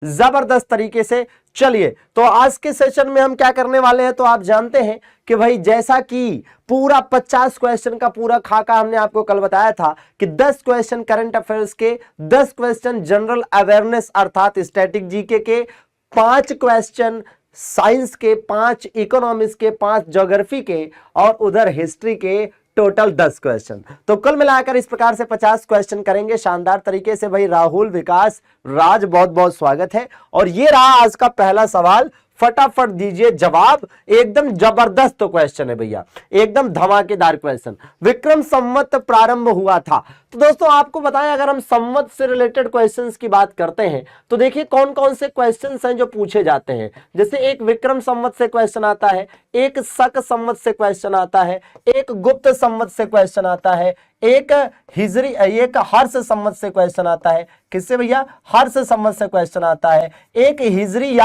जबरदस्त तरीके से। चलिए तो आज के सेशन में हम क्या करने वाले हैं, तो आप जानते हैं कि भाई जैसा कि पूरा 50 क्वेश्चन का पूरा खाका हमने आपको कल बताया था कि 10 क्वेश्चन करंट अफेयर्स के, 10 क्वेश्चन जनरल अवेयरनेस अर्थात स्टैटिक जीके के, 5 क्वेश्चन साइंस के, 5 इकोनॉमिक्स के, 5 ज्योग्राफी के और उधर हिस्ट्री के, टोटल 10 क्वेश्चन। तो कुल मिलाकर इस प्रकार से 50 क्वेश्चन करेंगे शानदार तरीके से। भाई राहुल, विकास, राज, बहुत बहुत स्वागत है। और ये रहा आज का पहला सवाल, फटाफट दीजिए जवाब। एकदम जबरदस्त क्वेश्चन है भैया, एकदम धमाकेदार क्वेश्चन। विक्रम संवत प्रारंभ हुआ था। तो दोस्तों आपको बताएं, अगर हम संवत से रिलेटेड क्वेश्चंस की बात करते हैं तो देखिए कौन कौन से क्वेश्चंस हैं जो पूछे जाते हैं। जैसे एक विक्रम संवत से क्वेश्चन आता है, एक शक संवत से क्वेश्चन आता है, एक गुप्त संवत से क्वेश्चन आता है, एक हिजरी, एक हर्ष संवत से क्वेश्चन आता है। किससे भैया? हर्ष संवत से क्वेश्चन आता है। एक हिजरी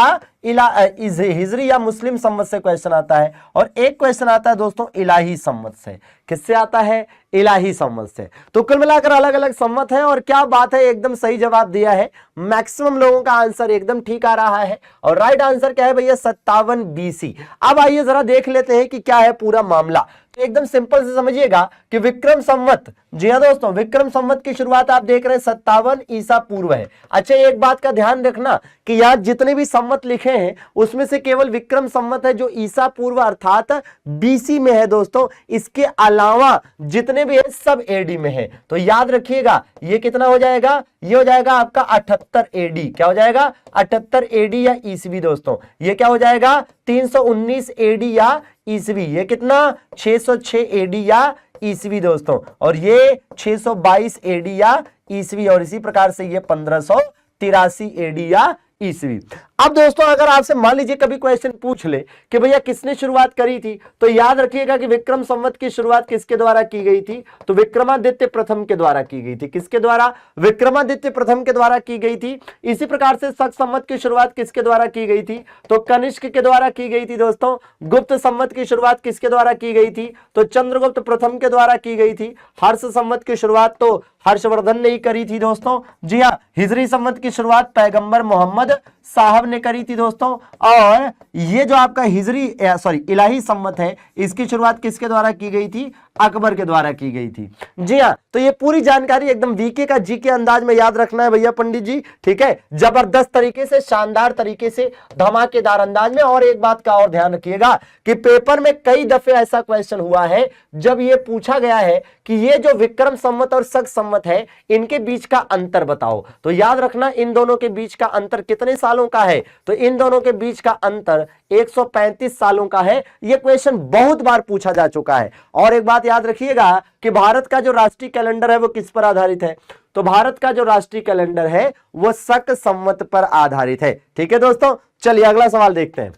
या मुस्लिम संवत से क्वेश्चन आता है। और एक क्वेश्चन आता है दोस्तों इलाही संवत से। किससे आता है? इलाही संवत से। तो कुल मिलाकर अलग अलग संवत है। और क्या बात है, एकदम सही जवाब दिया है। मैक्सिमम लोगों का आंसर एकदम ठीक आ रहा है। और राइट आंसर क्या है भैया? 57 BC। अब आइए जरा देख लेते हैं कि क्या है पूरा मामला। तो एकदम सिंपल से समझिएगा कि विक्रम संवत, जी हाँ दोस्तों, विक्रम संवत की शुरुआत आप देख रहे हैं 57 ईसा पूर्व है। अच्छा एक बात का ध्यान रखना कि यहाँ जितने भी संवत लिखे हैं उसमें से केवल विक्रम संवत है जो ईसा पूर्व अर्थात BC में है दोस्तों। इसके अलावा जितने भी है सब AD में है। तो याद रखिएगा ये कितना हो जाएगा? ये हो जाएगा आपका 78 AD। क्या हो जाएगा? 78 AD या ईसवी दोस्तों। ये क्या हो जाएगा? 319 AD या ईसवी। ये कितना? 606 AD या ईसवी दोस्तों। और ये 622 AD या ईसवी। और इसी प्रकार से ये 1583 AD या ईसवी। अब दोस्तों अगर आपसे मान लीजिए कभी क्वेश्चन पूछ ले कि भैया किसने शुरुआत करी थी, तो याद रखिएगा कि विक्रम संवत की शुरुआत किसके द्वारा की गई थी? तो विक्रमादित्य प्रथम के द्वारा की गई थी। किसके द्वारा? विक्रमादित्य प्रथम के द्वारा की गई थी। इसी प्रकार से शक संवत की शुरुआत किसके द्वारा की गई थी? तो कनिष्क के द्वारा की गई थी दोस्तों। गुप्त संवत की शुरुआत किसके द्वारा की गई थी? तो चंद्रगुप्त प्रथम के द्वारा की गई थी। हर्ष संवत की शुरुआत तो हर्षवर्धन ने ही करी थी दोस्तों। जी हाँ। हिजरी संवत की शुरुआत पैगंबर मोहम्मद साहब ने करी थी दोस्तों। और ये जो आपका इलाही संवत है, इसकी शुरुआत किसके द्वारा की गई थी? अकबर के द्वारा की गई थी। जी हाँ। तो ये पूरी जानकारी एकदम वीके का जीके अंदाज में याद रखना है भैया पंडित जी, ठीक है। जबरदस्त तरीके से, शानदार तरीके से, धमाकेदार अंदाज में। और एक बात का और ध्यान रखिएगा कि पेपर में कई दफे ऐसा क्वेश्चन हुआ है जब ये पूछा गया है कि ये जो विक्रम संवत और शक संवत है इनके बीच का अंतर बताओ। तो याद रखना इन दोनों के बीच का अंतर कितने सालों का है? तो इन दोनों के बीच का अंतर 135 सालों का है। यह क्वेश्चन बहुत बार पूछा जा चुका है। और एक बात याद रखिएगा कि भारत का जो राष्ट्रीय कैलेंडर है वो किस पर आधारित है? तो भारत का जो राष्ट्रीय कैलेंडर है वो शक संवत पर आधारित है। ठीक है दोस्तों। चलिए अगला सवाल देखते हैं।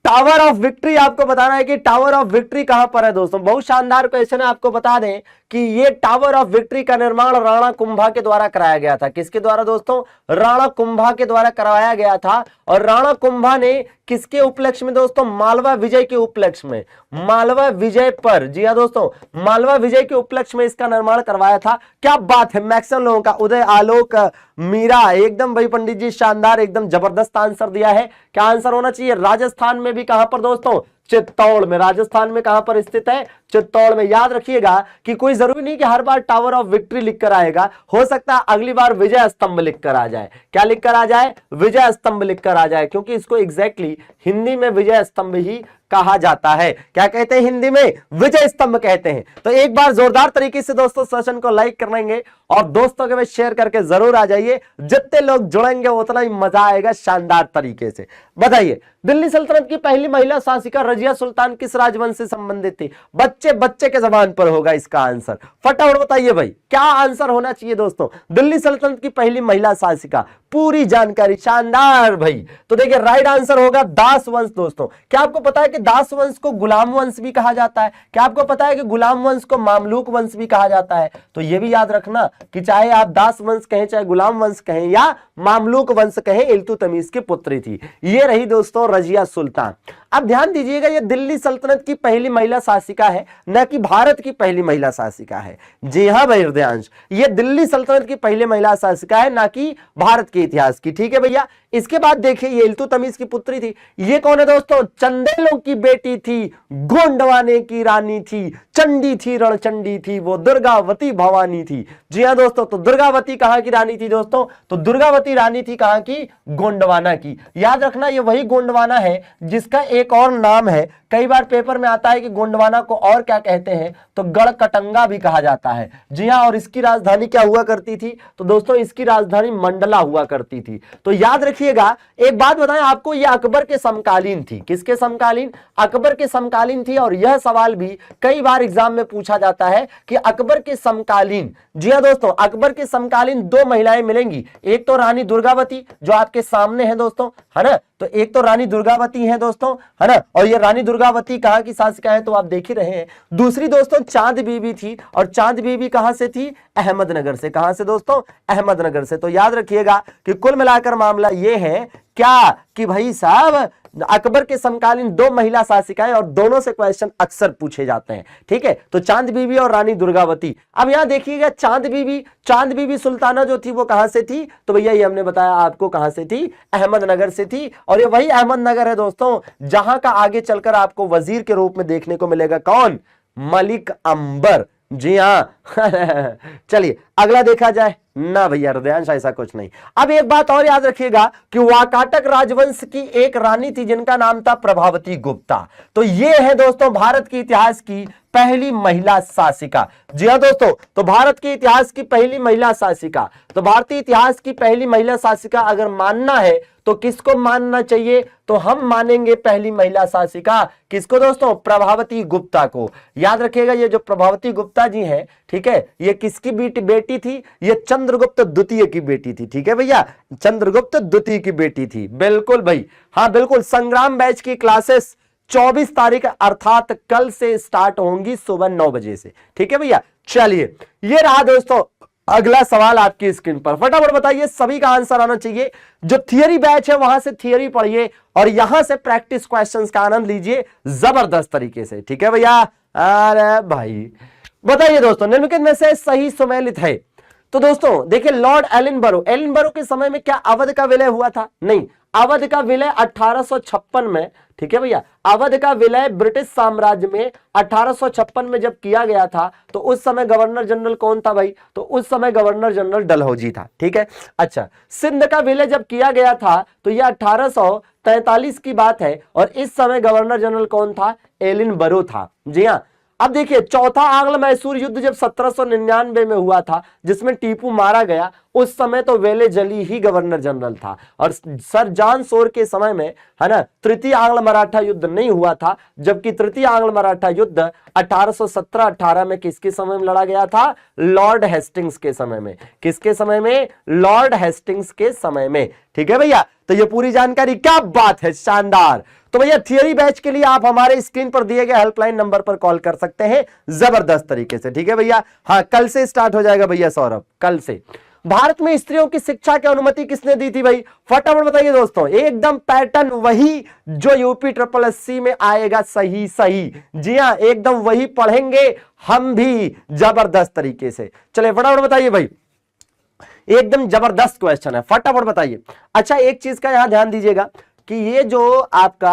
टावर ऑफ विक्ट्री, आपको बताना है कि टावर ऑफ विक्ट्री कहां पर है दोस्तों। बहुत शानदार क्वेश्चन है। आपको बता दें कि ये टावर ऑफ विक्ट्री का निर्माण राणा कुंभा के द्वारा कराया गया था। किसके द्वारा दोस्तों? राणा कुंभा के द्वारा करवाया गया था। और राणा कुंभा ने किसके उपलक्ष्य में दोस्तों? मालवा विजय के उपलक्ष्य में, मालवा विजय पर, जी हाँ दोस्तों, मालवा विजय के उपलक्ष्य में इसका निर्माण करवाया था। क्या बात है, मैक्सिमम लोगों का उदय, आलोक, मीरा, एकदम भाई पंडित जी शानदार, एकदम जबरदस्त आंसर दिया है। क्या आंसर होना चाहिए? राजस्थान में भी कहां पर दोस्तों? चित्तौड़ में। राजस्थान में कहां पर स्थित है? चित्तौड़ में। याद रखिएगा कि कोई जरूरी नहीं कि हर बार टावर ऑफ विक्ट्री लिखकर आएगा, हो सकता है अगली बार विजय स्तंभ लिखकर आ जाए। क्या लिखकर आ जाए? विजय स्तंभ लिखकर आ जाए, क्योंकि इसको एग्जैक्टली हिंदी में विजय स्तंभ ही कहा जाता है। क्या कहते हैं हिंदी में? विजय स्तंभ कहते हैं। तो एक बार जोरदार तरीके से दोस्तों सेशन को लाइक कर लेंगे और दोस्तों के में शेयर करके जरूर आ जाइए। जितने लोग जुड़ेंगे उतना ही मजा आएगा शानदार तरीके से। बताइए, दिल्ली सल्तनत की पहली महिला शासिका रजिया सुल्तान किस राजवंश से संबंधित थी? बच्चे बच्चे के जबान पर होगा इसका आंसर। फटाफट बताइए भाई, क्या आंसर होना चाहिए दोस्तों? दिल्ली सल्तनत की पहली महिला शासिका, पूरी जानकारी शानदार भाई। तो देखिए राइट आंसर होगा दास वंश दोस्तों। क्या आपको पता है कि दास वंश को गुलाम वंश भी कहा जाता है? क्या आपको पता है कि गुलाम वंश को मामलूक वंश भी कहा जाता है? तो यह भी याद रखना कि चाहे आप दास वंश कहें, चाहे गुलाम वंश कहें या मामलूक वंश कहें, इल्तुतमिश की पुत्री थी। ये रही दोस्तों रजिया सुल्तान। अब ध्यान दीजिएगा, ये दिल्ली सल्तनत की पहली महिला शासिका है, न कि भारत की पहली महिला शासिका है। जी हाँ भाई हृदयांश, ये दिल्ली सल्तनत की पहली महिला शासिका है, ना कि भारत के इतिहास की। ठीक है भैया। इसके बाद देखिए, ये इल्तुतमिश की पुत्री थी। ये कौन है दोस्तों? चंदेलों की बेटी थी, गोंडवाने की रानी थी, चंडी थी, रणचंडी थी, वो दुर्गावती भवानी थी। जी हाँ दोस्तों, तो दुर्गावती कहां की रानी थी दोस्तों? तो दुर्गावती रानी थी कहां की? गोंडवाना की। याद रखना, ये वही गोंडवाना है जिसका एक और नाम है, कई बार पेपर में आता है कि गोंडवाना को और क्या कहते हैं, तो गढ़कटंगा भी कहा जाता है। जी हाँ, और इसकी राजधानी क्या हुआ करती थी? तो दोस्तों इसकी राजधानी मंडला हुआ करती थी। तो याद रखिएगा, एक बात बताएं आपको, यह अकबर के समकालीन थी। किसके समकालीन? अकबर के समकालीन थी। और यह सवाल भी कई बार एग्जाम में पूछा जाता है कि अकबर के समकालीन, जी हाँ दोस्तों, अकबर के समकालीन दो महिलाएं मिलेंगी। एक तो रानी दुर्गावती जो आपके सामने है दोस्तों, है ना, तो एक तो रानी दुर्गावती है दोस्तों, है ना, और ये रानी दुर्गावती कहां की शासिका है? तो आप देख ही रहे हैं। दूसरी दोस्तों चांद बीबी थी, और चांद बीबी कहां से थी? अहमदनगर से। कहां से दोस्तों? अहमदनगर से। तो याद रखिएगा कि कुल मिलाकर मामला यह है क्या कि भाई साहब, अकबर के समकालीन दो महिला शासिकाएं, और दोनों से क्वेश्चन अक्सर पूछे जाते हैं। ठीक है, तो चांद बीबी और रानी दुर्गावती। अब यहां देखिएगा, चांद बीबी सुल्ताना जो थी वो कहां से थी? तो भैया ये हमने बताया आपको कहां से थी, अहमदनगर से थी। और ये वही अहमदनगर है दोस्तों जहां का आगे चलकर आपको वजीर के रूप में देखने को मिलेगा। कौन? मलिक अंबर। जी हाँ चलिए अगला देखा जाए ना भैया हृदयांश, ऐसा कुछ नहीं। अब एक बात और याद रखिएगा कि वाकाटक राजवंश की एक रानी थी जिनका नाम था प्रभावती गुप्ता। तो ये है दोस्तों भारत के इतिहास की पहली महिला शासिका। जी हाँ दोस्तों, तो भारत के इतिहास की पहली महिला शासिका, तो भारतीय इतिहास की पहली महिला शासिका अगर मानना है तो किसको मानना चाहिए? तो हम मानेंगे पहली महिला शासिका किसको दोस्तों? प्रभावती गुप्ता को। याद रखिएगा, ये जो प्रभावती गुप्ता जी हैं, ठीक है, ये किसकी बेटी थी? ये चंद्रगुप्त द्वितीय की बेटी थी। ठीक है भैया, चंद्रगुप्त द्वितीय की बेटी थी। बिल्कुल भाई, हाँ बिल्कुल। संग्राम बैच की क्लासेस 24 तारीख अर्थात कल से स्टार्ट होंगी सुबह 9 बजे से। ठीक है भैया, चलिए ये रहा दोस्तों अगला सवाल आपकी स्क्रीन पर। फटाफट बताइए, सभी का आंसर आना चाहिए। जो थियरी बैच है वहां से थियरी पढ़िए और यहां से प्रैक्टिस क्वेश्चंस का आनंद लीजिए जबरदस्त तरीके से। ठीक है भैया, अरे भाई बताइए दोस्तों, निम्नलिखित में से सही सुमेलित है? तो दोस्तों देखिए, लॉर्ड एलिनबरो के समय में क्या अवध का विलय हुआ था? नहीं, अवध का विलय 1856 में, ठीक है भैया, अवध का विलय ब्रिटिश साम्राज्य में 1856 में जब किया गया था तो उस समय गवर्नर जनरल कौन था भाई? तो उस समय गवर्नर जनरल डलहौजी था। ठीक है, अच्छा, सिंध का विलय जब किया गया था तो यह 1843 की बात है और इस समय गवर्नर जनरल कौन था? एलिनबरो था। जी हाँ। अब देखिए, चौथा आंग्ल मैसूर युद्ध जब 1799 में हुआ था जिसमें टीपू मारा गया, उस समय तो वेले जली ही गवर्नर जनरल था। और सर जॉन शोर के समय में, है ना, तृतीय आंग्ल मराठा युद्ध नहीं हुआ था, जबकि तृतीय आंग्ल मराठा युद्ध 1817-18 में किसके समय में लड़ा गया था? लॉर्ड हेस्टिंग्स के समय में। किसके समय में? लॉर्ड हेस्टिंग्स के समय में। ठीक है भैया, तो ये पूरी जानकारी, क्या बात है, शानदार। तो भैया थियरी बैच के लिए आप हमारे स्क्रीन पर दिए गए हेल्पलाइन नंबर पर कॉल कर सकते हैं जबरदस्त तरीके से। ठीक है भैया, हाँ कल से स्टार्ट हो जाएगा भैया सौरभ, कल से। भारत में स्त्रियों की शिक्षा की अनुमति किसने दी थी भाई? फटाफट बताइए दोस्तों, एकदम पैटर्न वही जो यूपी SSC में आएगा। सही सही, जी हाँ, एकदम वही पढ़ेंगे हम भी जबरदस्त तरीके से। चलिए फटाफट बताइए भाई, एकदम जबरदस्त क्वेश्चन है, फटाफट बताइए। अच्छा, एक चीज का यहां ध्यान दीजिएगा कि ये जो आपका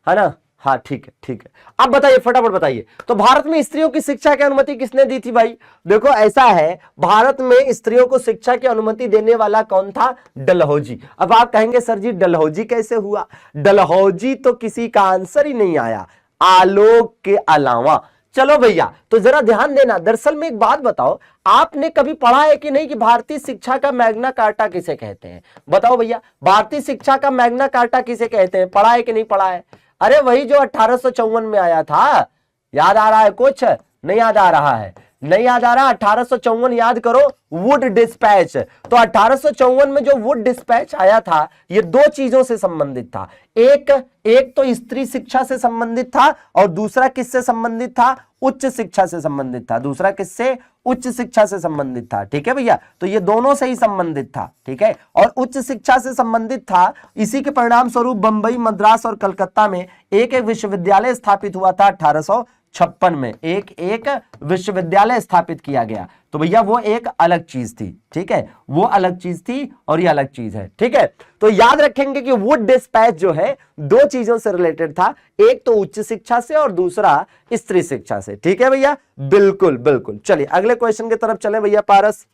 है ना, हाँ ठीक है ठीक है, अब बताइए फटाफट बताइए। तो भारत में स्त्रियों की शिक्षा की अनुमति किसने दी थी भाई? देखो ऐसा है, भारत में स्त्रियों को शिक्षा की अनुमति देने वाला कौन था? डलहौजी। अब आप कहेंगे सर जी डलहौजी कैसे हुआ? डलहौजी तो किसी का आंसर ही नहीं आया आलोक के अलावा। चलो भैया, तो जरा ध्यान देना। दरअसल में एक बात बताओ, आपने कभी पढ़ा है कि नहीं कि भारतीय शिक्षा का मैग्ना कार्टा किसे कहते हैं? बताओ भैया, भारतीय शिक्षा का मैग्ना कार्टा किसे कहते हैं? पढ़ा है कि नहीं पढ़ा है? अरे वही जो 1854 में आया था। याद आ रहा है कुछ? नहीं याद आ रहा है? नहीं याद आ रहा? 1854 याद करो, वुड डिस्पैच। तो 1854 में जो वुड डिस्पैच आया था ये दो चीजों से संबंधित था। एक तो स्त्री शिक्षा से संबंधित था और दूसरा किससे संबंधित था? उच्च शिक्षा से संबंधित था। दूसरा किससे? उच्च शिक्षा से संबंधित था। ठीक है भैया, तो ये दोनों से ही संबंधित था। ठीक है, और उच्च शिक्षा से संबंधित था, इसी के परिणाम स्वरूप बंबई, मद्रास और कलकत्ता में एक एक विश्वविद्यालय स्थापित हुआ था। 1856 में एक विश्वविद्यालय स्थापित किया गया। तो भैया वो एक अलग चीज थी। ठीक है, वो अलग चीज थी और ये अलग चीज है। ठीक है, तो याद रखेंगे कि वुड डिस्पैच जो है दो चीजों से रिलेटेड था, एक तो उच्च शिक्षा से और दूसरा स्त्री शिक्षा से। ठीक है भैया, बिल्कुल बिल्कुल। चलिए अगले क्वेश्चन की तरफ चले भैया पारस।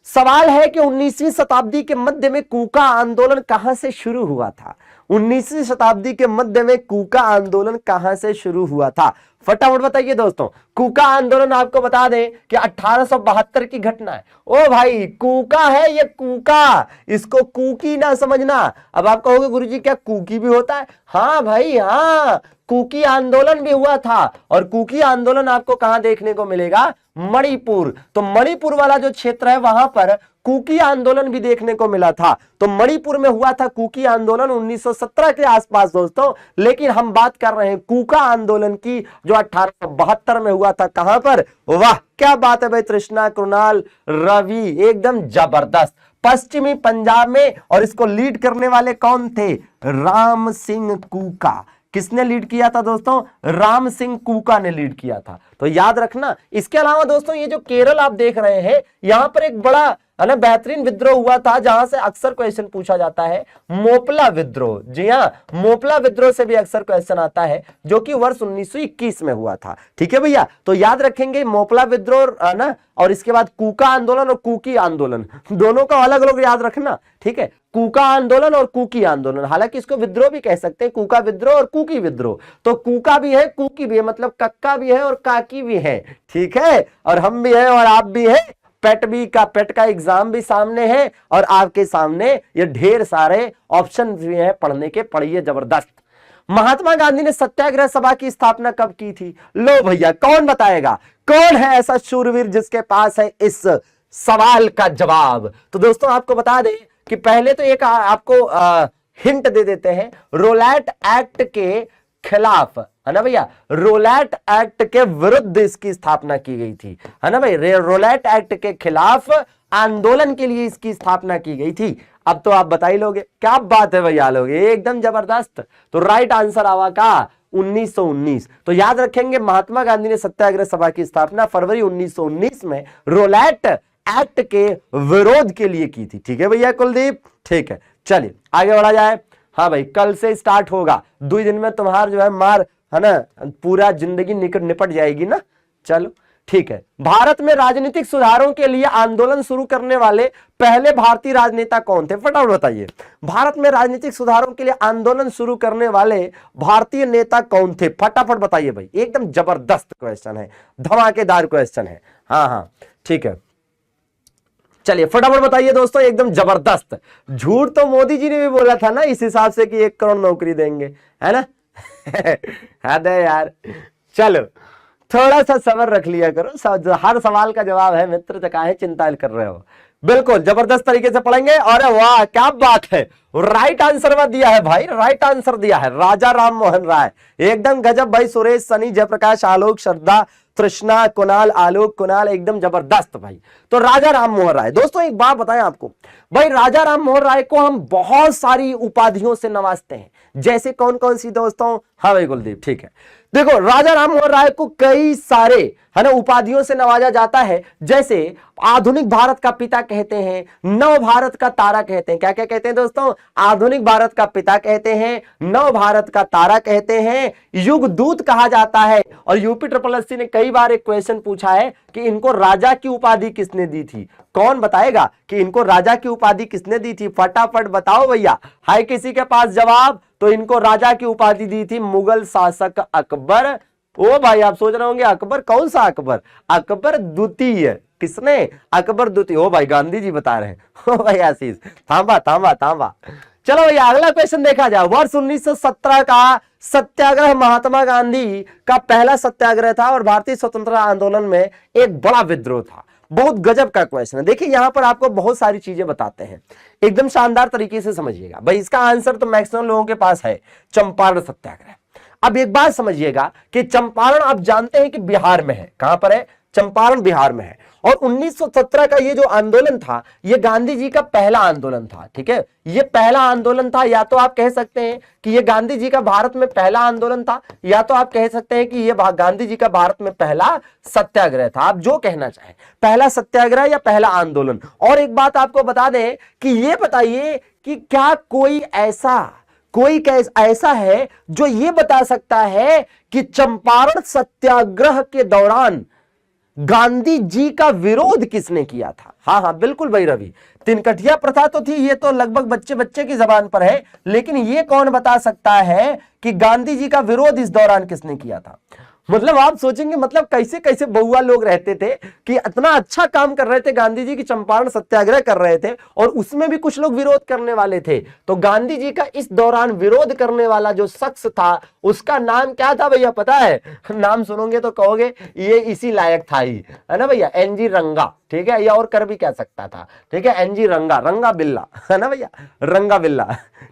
सवाल है कि 19वीं शताब्दी के मध्य में कूका आंदोलन कहां से शुरू हुआ था? 19वीं शताब्दी के मध्य में कूका आंदोलन कहां से शुरू हुआ था? फटाफट बताइए दोस्तों। कूका आंदोलन आपको बता दें कि 1872 की घटना है। ओ भाई कूका है ये, कूका, इसको कूकी ना समझना। अब आप कहोगे गुरुजी क्या कूकी भी होता है? हाँ भाई हाँ, कूकी आंदोलन भी हुआ था। और कूकी आंदोलन आपको कहां देखने को मिलेगा? मणिपुर। तो मणिपुर वाला जो क्षेत्र है वहां पर कूकी आंदोलन भी देखने को मिला था। तो मणिपुर में हुआ था कूकी आंदोलन 1917 के आसपास दोस्तों। लेकिन हम बात कर रहे हैं कूका आंदोलन की जो 1872 में हुआ था। कहां पर? वाह क्या बात है भाई तृष्णा, कृणाल, रवि, एकदम जबरदस्त, पश्चिमी पंजाब में। और इसको लीड करने वाले कौन थे? राम सिंह कूका। किसने लीड किया था दोस्तों? राम सिंह कूका ने लीड किया था। तो याद रखना। इसके अलावा दोस्तों ये जो केरल आप देख रहे हैं यहां पर एक बड़ा है ना बेहतरीन विद्रोह हुआ था जहां से अक्सर क्वेश्चन पूछा जाता है, मोपला विद्रोह। जी हाँ, मोपला विद्रोह से भी अक्सर क्वेश्चन आता है जो कि वर्ष 1921 में हुआ था। ठीक है भैया, तो याद रखेंगे मोपला विद्रोह है ना, और इसके बाद कूका आंदोलन और कूकी आंदोलन, दोनों का अलग अलग याद रखना। ठीक है, कूका आंदोलन और कूकी आंदोलन, हालांकि इसको विद्रोह भी कह सकते हैं, कूका विद्रोह और कूकी विद्रोह। तो कूका भी है, कूकी भी है, मतलब कक्का भी है और काकी भी है। ठीक है, और हम भी है और आप भी है। पेट का एग्जाम भी सामने है और आपके सामने ये ढेर सारे ऑप्शन भी हैं पढ़ने के, पढ़िए जबरदस्त। महात्मा गांधी ने सत्याग्रह सभा की स्थापना कब की थी? लो भैया कौन बताएगा? कौन है ऐसा शूरवीर जिसके पास है इस सवाल का जवाब? तो दोस्तों आपको बता दें कि पहले तो एक आपको हिंट दे देते हैं। रोलैट एक्ट के खिलाफ, है ना भैया, रोलैट एक्ट के विरुद्ध इसकी स्थापना की गई थी, है ना भाई। रोलैट एक्ट के खिलाफ आंदोलन के लिए इसकी स्थापना की गई थी। अब तो आप बता ही लोगे, क्या बात है भैया लोग, एकदम जबरदस्त। तो राइट आंसर आवा का 1919। तो याद रखेंगे महात्मा गांधी ने सत्याग्रह सभा की स्थापना फरवरी 1919 में रोलैट एक्ट के विरोध के लिए की थी। ठीक है भैया कुलदीप, ठीक है चलिए आगे बढ़ा जाए। हाँ भाई कल से स्टार्ट होगा, 2 दिन में तुम्हारा जो है मार है ना पूरा जिंदगी निपट जाएगी ना। चलो ठीक है। भारत में राजनीतिक सुधारों के लिए आंदोलन शुरू करने वाले पहले भारतीय राजनेता कौन थे? फटाफट बताइए। भारत में राजनीतिक सुधारों के लिए आंदोलन शुरू करने वाले भारतीय नेता कौन थे? फटाफट बताइए भाई, एकदम जबरदस्त क्वेश्चन है, धमाकेदार क्वेश्चन है। हाँ हाँ ठीक है, चलिए फटाफट बताइए दोस्तों, एकदम जबरदस्त। झूठ तो मोदी जी ने भी बोला था ना इस हिसाब से कि 1 करोड़ नौकरी देंगे, है ना। हद है यार। चलो थोड़ा सा सब्र रख लिया करो, हर सवाल का जवाब है मित्र, तो काहे चिंता कर रहे हो। बिल्कुल जबरदस्त तरीके से पढ़ेंगे। और वाह क्या बात है, राइट आंसर दिया है भाई, राइट आंसर दिया है राजा राम मोहन राय, एकदम गजब भाई। सुरेश, सनी, जयप्रकाश, आलोक, श्रद्धा, तृष्णा, कुणाल, आलोक, कुणाल, एकदम जबरदस्त भाई। तो राजा राम मोहन राय। दोस्तों एक बात बताएं आपको भाई, राजा राम मोहन राय को हम बहुत सारी उपाधियों से नवाजते हैं, जैसे कौन कौन सी दोस्तों? हाँ भाई कुलदीप, ठीक है। देखो राजा राम मोहन राय को कई सारे है ना उपाधियों से नवाजा जाता है, जैसे आधुनिक भारत का पिता कहते हैं, नव भारत का तारा कहते हैं। क्या क्या कहते हैं दोस्तों? आधुनिक भारत का पिता कहते हैं, नव भारत का तारा कहते हैं, युग दूत कहा जाता है। और यूपी SSSC ने कई बार एक क्वेश्चन पूछा है कि इनको राजा की उपाधि किसने दी थी? कौन बताएगा कि इनको राजा की उपाधि किसने दी थी? फटाफट बताओ भैया, है किसी के पास जवाब? तो इनको राजा की उपाधि दी थी मुगल शासक अकबर। ओ भाई आप सोच रहे होंगे अकबर कौन सा अकबर? अकबर द्वितीय। किसने? अकबर द्वितीय। ओ भाई गांधी जी बता रहे हैं। ओ भाई आशीष थांबा थांबा थांबा। चलो भैया अगला क्वेश्चन देखा जाए। वर्ष 1917 का सत्याग्रह महात्मा गांधी का पहला सत्याग्रह था और भारतीय स्वतंत्रता आंदोलन में एक बड़ा विद्रोह था। बहुत गजब का क्वेश्चन है। देखिए यहां पर आपको बहुत सारी चीजें बताते हैं, एकदम शानदार तरीके से समझिएगा भाई। इसका आंसर तो मैक्सिमम लोगों के पास है, चंपारण सत्याग्रह। अब एक बात समझिएगा कि चंपारण आप जानते हैं कि बिहार में है। कहां पर है? चंपारण बिहार में है। और 1917 का ये जो आंदोलन था ये गांधी जी का पहला आंदोलन था। ठीक है, ये पहला आंदोलन था। या तो आप कह सकते हैं कि ये गांधी जी का भारत में पहला आंदोलन था, या तो आप कह सकते हैं कि ये गांधी जी का भारत में पहला सत्याग्रह था। आप जो कहना चाहें, पहला सत्याग्रह या पहला आंदोलन। और एक बात आपको बता दें कि ये बताइए कि क्या कोई ऐसा है जो ये बता सकता है कि चंपारण सत्याग्रह के दौरान गांधी जी का विरोध किसने किया था? हाँ बिल्कुल भाई रवि, तिनकठिया प्रथा तो थी, ये तो लगभग बच्चे बच्चे की जबान पर है, लेकिन ये कौन बता सकता है कि गांधी जी का विरोध इस दौरान किसने किया था? मतलब आप सोचेंगे मतलब कैसे कैसे बहुआ लोग रहते थे कि इतना अच्छा काम कर रहे थे गांधी जी की, चंपारण सत्याग्रह कर रहे थे और उसमें भी कुछ लोग विरोध करने वाले थे। तो गांधी जी का इस दौरान विरोध करने वाला जो शख्स था उसका नाम क्या था भैया पता है? नाम सुनोगे तो कहोगे ये इसी लायक था ही, है ना भैया, एनजी रंगा। ठीक है, या और कर भी क्या सकता था? ठीक है, एनजी रंगा बिल्ला, है ना भैया, रंगा बिल्ला।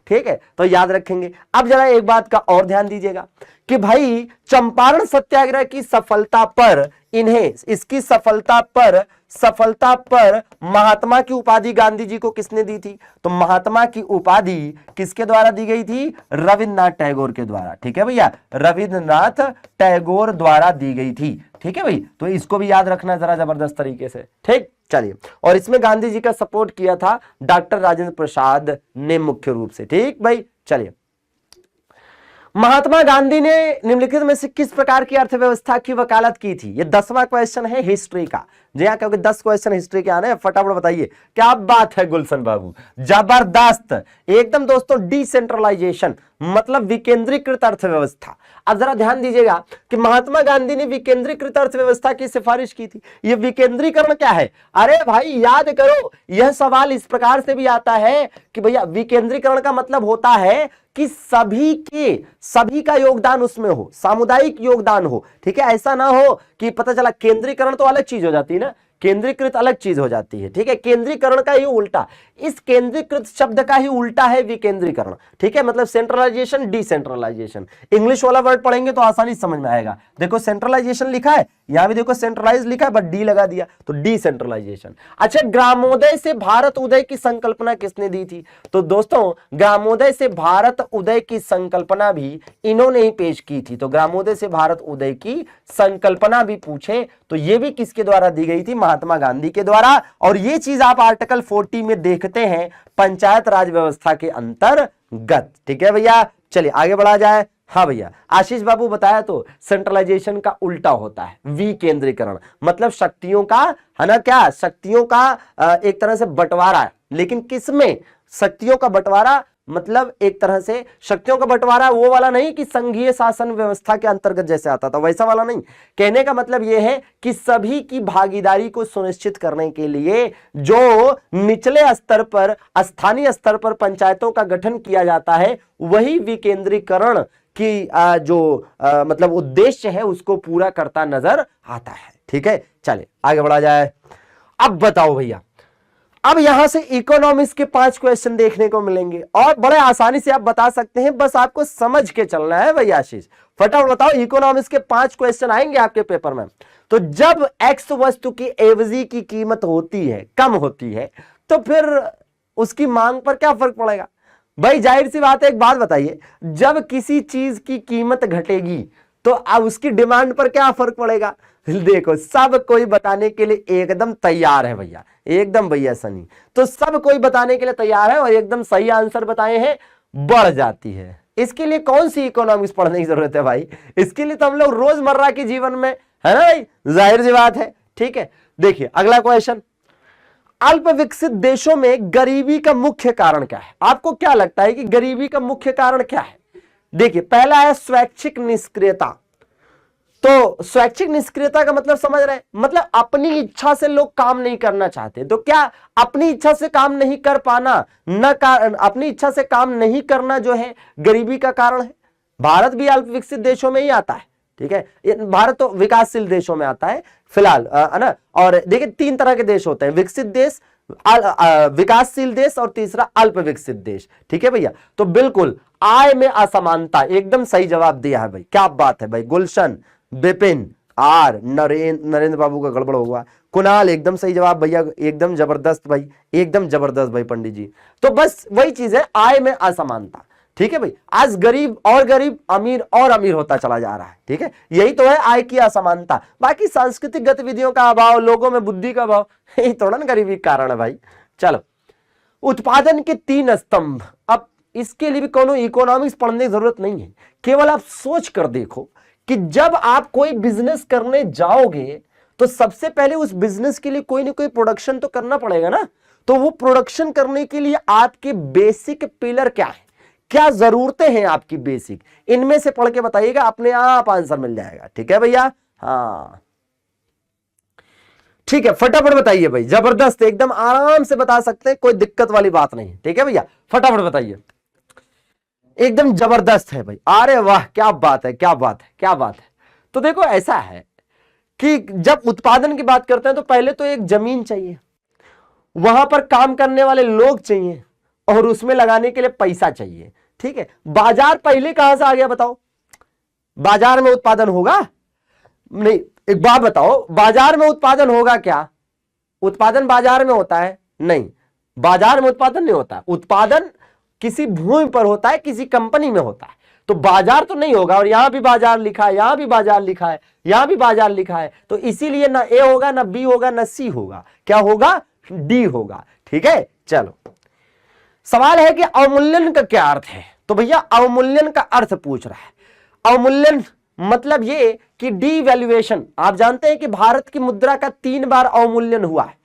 ठीक है, तो याद रखेंगे। अब जरा एक बात का और ध्यान दीजिएगा कि भाई चंपारण सत्याग्रह की सफलता पर इसकी सफलता पर महात्मा की उपाधि गांधी जी को किसने दी थी? तो महात्मा की उपाधि किसके द्वारा दी गई थी? रविन्द्रनाथ टैगोर के द्वारा। ठीक है भैया, रविन्द्रनाथ टैगोर द्वारा दी गई थी। ठीक है भाई, तो इसको भी याद रखना जरा जबरदस्त तरीके से। ठीक, चलिए। और इसमें गांधी जी का सपोर्ट किया था डॉक्टर राजेंद्र प्रसाद ने मुख्य रूप से। ठीक भाई, चलिए। महात्मा गांधी ने निम्नलिखित में से किस प्रकार की अर्थव्यवस्था की वकालत की थी? ये 10वां क्वेश्चन है हिस्ट्री का। जी हाँ, क्योंकि 10 क्वेश्चन हिस्ट्री के आने हैं, फटाफट बताइए। क्या बात है गुलशन बाबू, जबरदस्त एकदम दोस्तों। डिसेंट्रलाइजेशन मतलब विकेंद्रीकृत अर्थव्यवस्था। अब जरा ध्यान दीजिएगा कि महात्मा गांधी ने विकेंद्रीकृत अर्थव्यवस्था की सिफारिश की थी। ये विकेंद्रीकरण क्या है? अरे भाई याद करो, यह सवाल इस प्रकार से भी आता है कि भैया विकेंद्रीकरण का मतलब होता है कि सभी का योगदान उसमें हो, सामुदायिक योगदान हो। ठीक है, ऐसा ना हो कि पता चला केंद्रीकरण तो अलग चीज हो जाती है ना, केंद्रीकृत अलग चीज हो जाती है। ठीक है, केंद्रीकरण का ही उल्टा, इस केंद्रीकृत शब्द का ही उल्टा है विकेंद्रीकरण। ठीक है, मतलब सेंट्रलाइजेशन डिसेंट्रलाइजेशन। इंग्लिश वाला वर्ड पढ़ेंगे तो आसानी से समझ में आएगा। देखो सेंट्रलाइजेशन लिखा है, यहां भी देखो सेंट्रलाइज लिखा है बट डी लगा दिया, तो डिसेंट्रलाइजेशन। अच्छा, ग्रामोदय से भारत उदय की संकल्पना किसने दी थी? तो दोस्तों ग्रामोदय से भारत उदय की संकल्पना भी इन्होंने ही पेश की थी। तो ग्रामोदय से भारत उदय की संकल्पना भी पूछे तो ये भी किसके द्वारा दी गई थी? महात्मा गांधी के द्वारा। और ये चीज आप आर्टिकल 40 में देखते हैं, पंचायत राज व्यवस्था के अंतर्गत। ठीक है भैया, चलिए आगे बढ़ा जाए। हाँ भैया, आशीष बाबू बताया तो सेंट्रलाइजेशन का उल्टा होता है विकेंद्रीकरण, मतलब शक्तियों का, है ना, क्या शक्तियों का एक तरह से बंटवारा। लेकिन किसमें? शक्तियों का बंटवारा मतलब एक तरह से शक्तियों का बंटवारा वो वाला नहीं कि संघीय शासन व्यवस्था के अंतर्गत जैसे आता था वैसा वाला नहीं। कहने का मतलब यह है कि सभी की भागीदारी को सुनिश्चित करने के लिए जो निचले स्तर पर, स्थानीय स्तर पर पंचायतों का गठन किया जाता है, वही विकेंद्रीकरण की मतलब उद्देश्य है उसको पूरा करता नजर आता है। ठीक है, चलिए आगे बढ़ा जाए। अब बताओ भैया, अब यहां से इकोनॉमिक्स के 5 क्वेश्चन देखने को मिलेंगे और बड़े आसानी से आप बता सकते हैं, बस आपको समझ के चलना है भैया। आशीष फटाफट बताओ, इकोनॉमिक्स के 5 क्वेश्चन आएंगे आपके पेपर में। तो जब एक्स वस्तु की एवजी की कीमत होती है, कम होती है, तो फिर उसकी मांग पर क्या फर्क पड़ेगा? भाई जाहिर सी बात है, एक बात बताइए, जब किसी चीज की कीमत घटेगी तो अब उसकी डिमांड पर क्या फर्क पड़ेगा? देखो सब कोई बताने के लिए एकदम तैयार है भैया, एकदम भैया सनी, तो सब कोई बताने के लिए तैयार है और एकदम सही आंसर बताए हैं, बढ़ जाती है। इसके लिए कौन सी इकोनॉमिक्स पढ़ने की जरूरत है भाई? इसके लिए तो हम लोग रोजमर्रा के जीवन में, है ना भाई, जाहिर सी बात है। ठीक है, देखिए अगला क्वेश्चन, अल्प विकसित देशों में गरीबी का मुख्य कारण क्या है? आपको क्या लगता है कि गरीबी का मुख्य कारण क्या है? देखिए पहला है स्वैच्छिक निष्क्रियता, तो स्वैच्छिक निष्क्रियता का मतलब समझ रहे हैं, मतलब अपनी इच्छा से लोग काम नहीं करना चाहते। तो क्या अपनी इच्छा से काम नहीं कर पाना, अपनी इच्छा से काम नहीं करना जो है गरीबी का कारण है। भारत भी अल्प विकसित देशों में ही आता है, ठीक है, भारत तो विकासशील देशों में आता है फिलहाल, है ना। और देखिए 3 तरह के देश होते हैं, विकसित देश, विकासशील देश और तीसरा अल्प विकसित देश, ठीक है भैया। तो बिल्कुल आय में असमानता, एकदम सही जवाब दिया है भाई, क्या बात है भाई। गुलशन, विपिन, आर, नरेंद्र बाबू का गड़बड़ हुआ, कुणाल एकदम सही जवाब भैया, एकदम जबरदस्त भाई, एकदम जबरदस्त भाई पंडित जी। तो बस वही चीज है, आय में असमानता, ठीक है भाई। आज गरीब और गरीब, अमीर और अमीर होता चला जा रहा है, ठीक है, यही तो है आय की असमानता। बाकी सांस्कृतिक गतिविधियों का अभाव, लोगों में बुद्धि का अभाव, यही थोड़ा ना गरीबी का कारण है भाई। चलो, उत्पादन के 3 स्तंभ। अब इसके लिए भी कोनो इकोनॉमिक्स पढ़ने की जरूरत नहीं है, केवल आप सोच कर देखो कि जब आप कोई बिजनेस करने जाओगे तो सबसे पहले उस बिजनेस के लिए कोई ना कोई प्रोडक्शन तो करना पड़ेगा ना। तो वो प्रोडक्शन करने के लिए आपके बेसिक पिलर क्या है, क्या जरूरतें हैं आपकी बेसिक, इनमें से पढ़ के बताइएगा, अपने आप आंसर मिल जाएगा, ठीक है भैया। हाँ ठीक है, फटाफट बताइए भाई, जबरदस्त, एकदम आराम से बता सकते हैं, कोई दिक्कत वाली बात नहीं, ठीक है भैया, फटाफट बताइए, एकदम जबरदस्त है भाई। अरे वाह, क्या बात है, क्या बात है, क्या बात है। तो देखो ऐसा है कि जब उत्पादन की बात करते हैं तो पहले तो एक जमीन चाहिए, वहां पर काम करने वाले लोग चाहिए और उसमें लगाने के लिए पैसा चाहिए, ठीक है। बाजार पहले कहां से आ गया बताओ, बाजार में उत्पादन होगा नहीं, एक बात बताओ, बाजार में उत्पादन होगा क्या, उत्पादन बाजार में होता है नहीं, बाजार में उत्पादन नहीं होता, उत्पादन किसी भूमि पर होता है, किसी कंपनी में होता है, तो बाजार तो नहीं होगा। और यहां भी बाजार लिखा है, यहां भी बाजार लिखा है, यहां भी बाजार लिखा है, तो इसीलिए ना ए होगा, ना बी होगा, ना सी होगा, क्या होगा, डी होगा, ठीक है। चलो, सवाल है कि अवमूल्यन का क्या अर्थ है, तो भैया अवमूल्यन का अर्थ पूछ रहा है। अवमूल्यन मतलब ये कि डीवैल्यूएशन, आप जानते हैं कि भारत की मुद्रा का 3 बार अवमूल्यन हुआ है,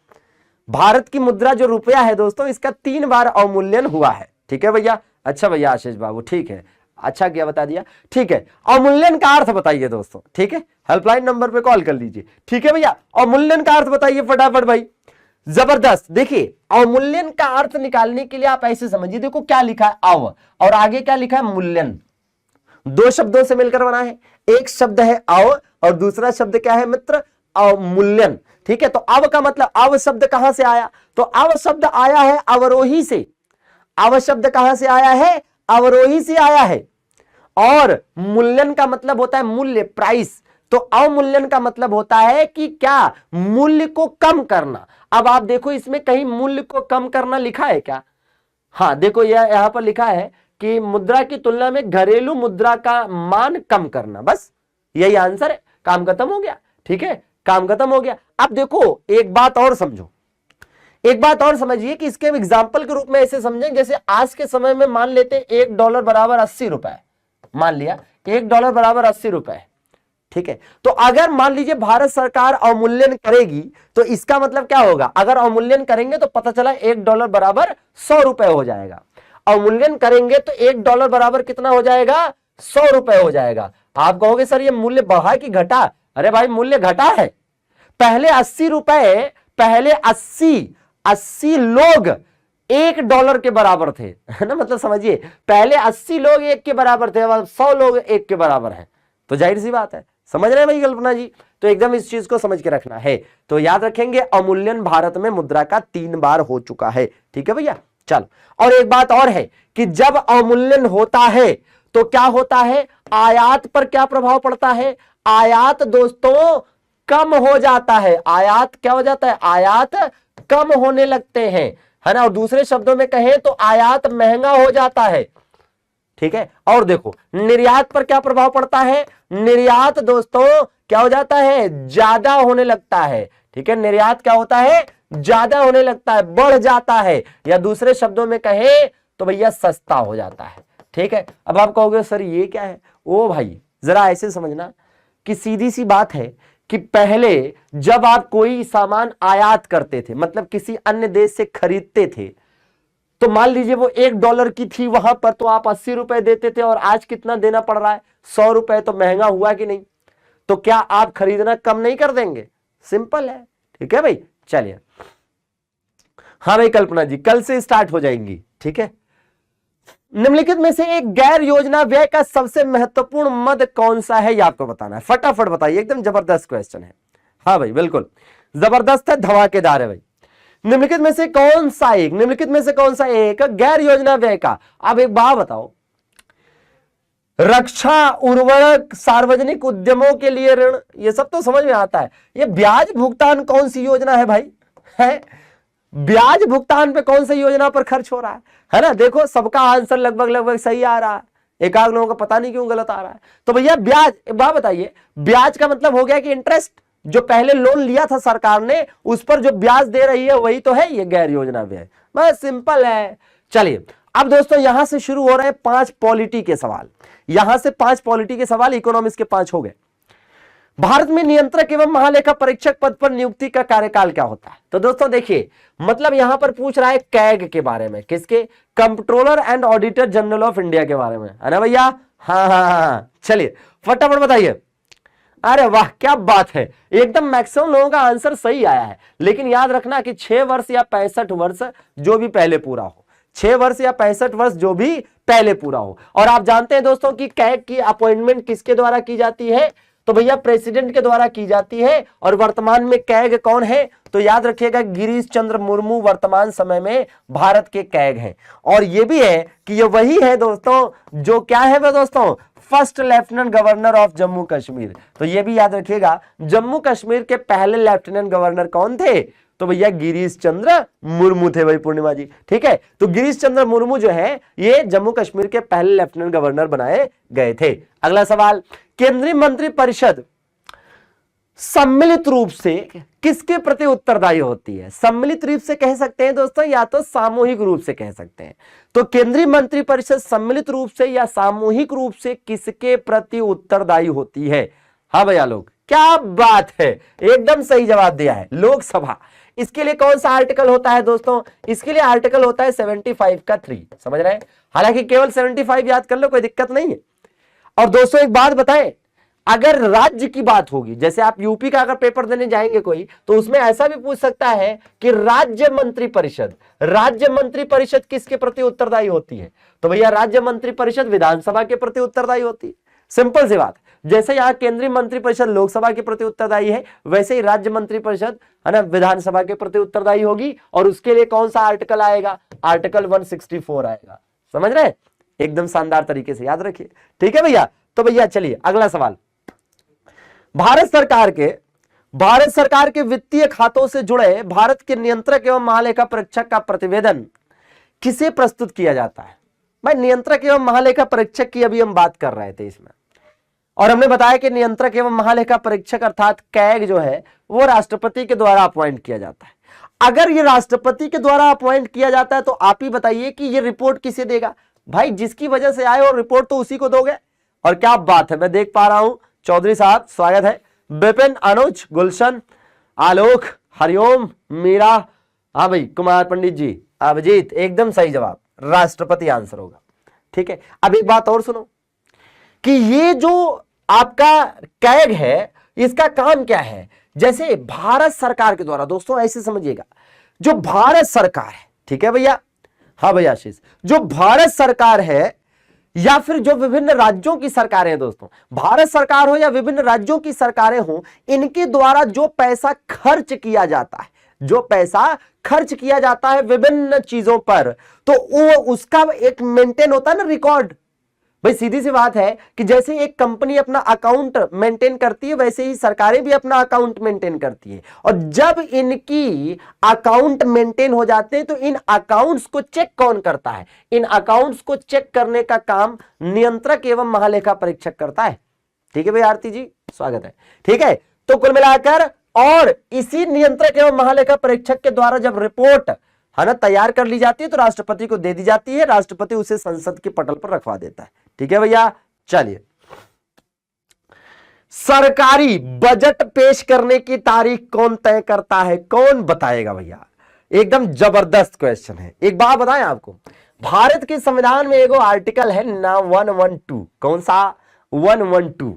भारत की मुद्रा जो रुपया है दोस्तों, इसका 3 बार अवमूल्यन हुआ है, ठीक है भैया। अच्छा भैया आशीष बाबू, ठीक है, अच्छा क्या बता दिया, ठीक है। अवमूल्यन का अर्थ बताइए दोस्तों, ठीक है, हेल्पलाइन नंबर पे कॉल कर लीजिए, ठीक है भैया। अवमूल्यन का अर्थ बताइए फटाफट भाई, जबरदस्त। देखिए अवमूल्यन का अर्थ निकालने के लिए आप ऐसे समझिए, देखो क्या लिखा है अव, और आगे क्या लिखा है मूल्यन, 2 शब्दों से मिलकर बना है, एक शब्द है अव और दूसरा शब्द क्या है मित्र, अवमूल्यन, ठीक है। तो अव का मतलब, अव शब्द कहां से आया, तो अव शब्द आया है अवरोही से, अव शब्द कहां से आया है, अवरोही से आया है। और मूल्यन का मतलब होता है मूल्य, प्राइस, तो अवमूल्यन का मतलब होता है कि क्या, मूल्य को कम करना। अब आप देखो इसमें कहीं मूल्य को कम करना लिखा है क्या, हाँ देखो यहां पर लिखा है कि मुद्रा की तुलना में घरेलू मुद्रा का मान कम करना, बस यही आंसर है, काम खत्म हो गया, ठीक है, काम खत्म हो गया। अब देखो एक बात और समझो, एक बात और समझिए कि इसके एग्जाम्पल के रूप में ऐसे समझें, जैसे आज के समय में मान लेते हैं $1 बराबर 80 रुपए, मान लिया $1 बराबर 80 रुपए, ठीक है। तो अगर मान लीजिए भारत सरकार अवमूल्यन करेगी तो इसका मतलब क्या होगा, अगर अवमूल्यन करेंगे तो पता चला $1 बराबर 100 रुपए हो जाएगा, अवमूल्यन करेंगे तो $1 बराबर कितना हो जाएगा, 100 रुपए हो जाएगा। आप कहोगे सर ये मूल्य बढ़ा कि घटा, अरे भाई मूल्य घटा है, पहले 80 रुपए, पहले 80 लोग $1 के बराबर थे, है ना, मतलब समझिए पहले 80 लोग 1 के बराबर थे, अब 100 लोग 1 के बराबर हैं, तो जाहिर सी बात है, समझ रहे हैं भाई कल्पना जी। तो एकदम इस चीज को समझ के रखना है, तो याद रखेंगे अवमूल्यन भारत में मुद्रा का 3 बार हो चुका है, ठीक है भैया। चलो, और एक बात और है कि जब अवमूल्यन होता है तो क्या होता है, आयात पर क्या प्रभाव पड़ता है, आयात दोस्तों कम हो जाता है, आयात क्या हो जाता है, आयात कम होने लगते हैं, है ना, और दूसरे शब्दों में कहें तो आयात महंगा हो जाता है, ठीक है। और देखो निर्यात पर क्या प्रभाव पड़ता है, निर्यात दोस्तों क्या हो जाता है, ज्यादा होने लगता है, ठीक है, निर्यात क्या होता है, ज्यादा होने लगता है, बढ़ जाता है, या दूसरे शब्दों में कहें तो भैया सस्ता हो जाता है, ठीक है। अब आप कहोगे सर ये क्या है, ओ भाई जरा ऐसे समझना कि सीधी सी बात है कि पहले जब आप कोई सामान आयात करते थे, मतलब किसी अन्य देश से खरीदते थे, तो मान लीजिए वो $1 की थी वहां पर, तो आप 80 रुपए देते थे, और आज कितना देना पड़ रहा है, 100 रुपए, तो महंगा हुआ कि नहीं। तो क्या आप खरीदना कम नहीं कर देंगे? सिंपल है, ठीक है भाई। चलिए, हाँ भाई कल्पना जी, कल से स्टार्ट हो जाएंगी, ठीक है। निम्नलिखित में से एक गैर योजना व्यय का सबसे महत्वपूर्ण मद कौन सा है, ये आपको बताना है। फटाफट बताइए, एकदम जबरदस्त क्वेश्चन है। हाँ भाई बिल्कुल जबरदस्त है, धमाकेदार है भाई। निम्नलिखित में से कौन सा एक गैर योजना व्यय का, अब एक बात बताओ, रक्षा, उर्वरक, सार्वजनिक उद्यमों के लिए ऋण, ये सब तो समझ में आता है। ये ब्याज भुगतान कौन सी योजना है भाई? है ब्याज भुगतान पे कौन सी योजना पर खर्च हो रहा है ना? देखो सबका आंसर लगभग सही आ रहा है, एक आध लोगों का पता नहीं क्यों गलत आ रहा है। तो भैया ब्याज, बात बताइए, ब्याज का मतलब हो गया कि इंटरेस्ट, जो पहले लोन लिया था सरकार ने उस पर जो ब्याज दे रही है वही तो है ये गैर योजना व्यय। बस सिंपल है। चलिए अब दोस्तों यहां से शुरू हो रहे हैं 5 पॉलिटी के सवाल, यहां से 5 पॉलिटी के सवाल, इकोनॉमिक्स के 5 हो गए। भारत में नियंत्रक एवं महालेखा परीक्षक पद पर नियुक्ति का कार्यकाल क्या होता है? तो दोस्तों देखिए, मतलब यहां पर पूछ रहा है कैग के बारे में, किसके? Controller and auditor general of India के बारे में, है ना भैया? हाँ। चलिए फटाफट बताइए। अरे वाह क्या बात है, एकदम मैक्सिमम लोगों का आंसर सही आया है। लेकिन याद रखना कि 6 वर्ष या 65 वर्ष जो भी पहले पूरा हो, 6 वर्ष या 65 वर्ष जो भी पहले पूरा हो। और आप जानते हैं दोस्तों कि कैग की अपॉइंटमेंट किसके द्वारा की जाती है? तो भैया प्रेसिडेंट के द्वारा की जाती है। और वर्तमान में कैग कौन है? तो याद रखिएगा गिरीश चंद्र मुर्मू वर्तमान समय में भारत के कैग हैं। और यह भी है कि ये वही है दोस्तों जो क्या है वह दोस्तों, first lieutenant governor of Jammu Kashmir. तो यह भी याद रखिएगा, जम्मू कश्मीर के पहले लेफ्टिनेंट गवर्नर कौन थे? तो भैया गिरीश चंद्र मुर्मू थे भाई पूर्णिमा जी, ठीक है। तो गिरीश चंद्र मुर्मू जो है ये जम्मू कश्मीर के पहले लेफ्टिनेंट गवर्नर बनाए गए थे। अगला सवाल, केंद्रीय मंत्रिपरिषद सम्मिलित रूप से किसके प्रति उत्तरदायी होती है? सम्मिलित रूप से कह सकते हैं दोस्तों या तो सामूहिक रूप से कह सकते हैं। तो केंद्रीय मंत्रिपरिषद सम्मिलित रूप से या सामूहिक रूप से किसके प्रति उत्तरदायी होती है? हाँ भैया लोग, क्या बात है, एकदम सही जवाब दिया है, लोकसभा। इसके लिए कौन सा आर्टिकल होता है दोस्तों? इसके लिए आर्टिकल होता है 75 का 3, समझ रहे हैं? हालांकि केवल 75 याद कर लो, कोई दिक्कत नहीं है। और दोस्तों एक बात बताएं, अगर राज्य की बात होगी, जैसे आप यूपी का अगर पेपर देने जाएंगे कोई, तो उसमें ऐसा भी पूछ सकता है कि राज्य मंत्रिपरिषद किसके प्रति उत्तरदायी होती है? तो भैया राज्य मंत्रिपरिषद विधानसभा के प्रति उत्तरदायी होती है। सिंपल सी बात, जैसे यहां केंद्रीय मंत्रिपरिषद लोकसभा के प्रति उत्तरदायी है, वैसे ही राज्य मंत्रिपरिषद है ना विधानसभा के प्रति उत्तरदायी होगी। और उसके लिए कौन सा आर्टिकल आएगा? आर्टिकल 164 आएगा। समझ रहे हैं? एकदम शानदार तरीके से याद रखिए, ठीक है भैया। तो भैया चलिए अगला सवाल, भारत सरकार के वित्तीय खातों से जुड़े भारत के नियंत्रक एवं महालेखा परीक्षक का प्रतिवेदन किसे प्रस्तुत किया जाता है? भाई नियंत्रक एवं महालेखा परीक्षक की अभी हम बात कर रहे थे इसमें, और हमने बताया कि नियंत्रक एवं महालेखा परीक्षक अर्थात कैग जो है वो राष्ट्रपति के द्वारा अपॉइंट किया जाता है। अगर ये राष्ट्रपति के द्वारा अपॉइंट किया जाता है तो आप ही बताइए कि ये रिपोर्ट किसे देगा? भाई जिसकी वजह से आए और रिपोर्ट तो उसी को दोगे। और क्या बात है, मैं देख पा रहा हूं चौधरी साहब स्वागत है, विपिन, अनुज, गुलशन, आलोक, हरिओम, मीरा, हाँ भाई कुमार पंडित जी, अभिजीत, एकदम सही जवाब, राष्ट्रपति आंसर होगा। ठीक है, अब एक बात और सुनो कि ये जो आपका कैग है इसका काम क्या है? जैसे भारत सरकार के द्वारा, दोस्तों ऐसे समझिएगा, जो भारत सरकार है, ठीक है भैया, हाँ भैया आशीष, जो भारत सरकार है या फिर जो विभिन्न राज्यों की सरकारें हैं दोस्तों, भारत सरकार हो या विभिन्न राज्यों की सरकारें हो, इनके द्वारा जो पैसा खर्च किया जाता है विभिन्न चीजों पर, तो वो उसका एक मेंटेन होता है ना रिकॉर्ड। भाई सीधी सी बात है कि जैसे एक कंपनी अपना अकाउंट मेंटेन करती है वैसे ही सरकारें भी अपना अकाउंट मेंटेन करती है। और जब इनकी अकाउंट मेंटेन हो जाते हैं तो इन अकाउंट्स को चेक कौन करता है? इन अकाउंट्स को चेक करने का काम नियंत्रक एवं महालेखा परीक्षक करता है। ठीक है भाई आरती जी स्वागत है। ठीक है, तो कुल मिलाकर और इसी नियंत्रक एवं महालेखा परीक्षक के द्वारा जब रिपोर्ट है ना तैयार कर ली जाती है तो राष्ट्रपति को दे दी जाती है, राष्ट्रपति उसे संसद के पटल पर रखवा देता है। ठीक है भैया, चलिए सरकारी बजट पेश करने की तारीख कौन तय करता है? कौन बताएगा भैया? एकदम जबरदस्त क्वेश्चन है। एक बात बताएं आपको, भारत के संविधान में एगो आर्टिकल है ना 112, कौन सा? 112।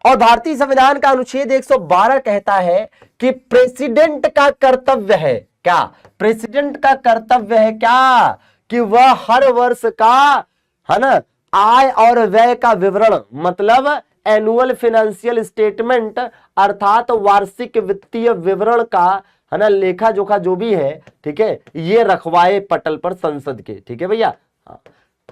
और भारतीय संविधान का अनुच्छेद 112 कहता है कि प्रेसिडेंट का कर्तव्य है क्या, प्रेसिडेंट का कर्तव्य है क्या, कि वह हर वर्ष का, है ना, आय और व्यय का विवरण, मतलब एनुअल फाइनेंशियल स्टेटमेंट अर्थात वार्षिक वित्तीय विवरण का, है ना, लेखा जोखा जो भी है, ठीक है, ये रखवाए पटल पर संसद के। ठीक है भैया। हाँ।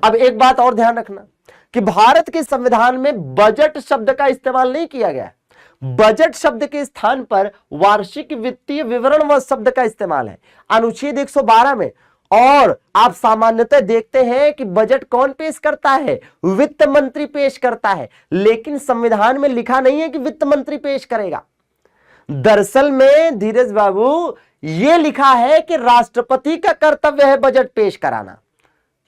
अब एक बात और ध्यान रखना कि भारत के संविधान में बजट शब्द का इस्तेमाल नहीं किया गया। बजट शब्द के स्थान पर वार्षिक वित्तीय विवरण व शब्द का इस्तेमाल है अनुच्छेद 112 में। और आप सामान्यतः देखते हैं कि बजट कौन पेश करता है, वित्त मंत्री पेश करता है, लेकिन संविधान में लिखा नहीं है कि वित्त मंत्री पेश करेगा। दरअसल में धीरज बाबू यह लिखा है कि राष्ट्रपति का कर्तव्य है बजट पेश कराना।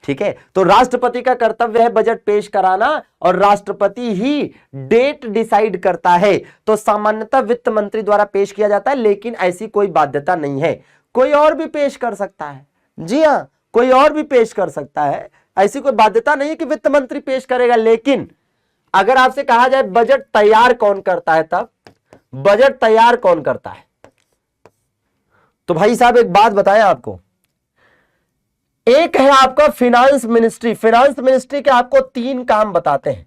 ठीक है, तो राष्ट्रपति का कर्तव्य है बजट पेश कराना और राष्ट्रपति ही डेट डिसाइड करता है। तो सामान्यतः वित्त मंत्री द्वारा पेश किया जाता है, लेकिन ऐसी कोई बाध्यता नहीं है, कोई और भी पेश कर सकता है। जी हां, कोई और भी पेश कर सकता है, ऐसी कोई बाध्यता नहीं है कि वित्त मंत्री पेश करेगा। लेकिन अगर आपसे कहा जाए बजट तैयार कौन करता है, तब बजट तैयार कौन करता है, तो भाई साहब एक बात बताएं आपको, एक है आपका फाइनेंस मिनिस्ट्री। फाइनेंस मिनिस्ट्री के आपको 3 काम बताते हैं।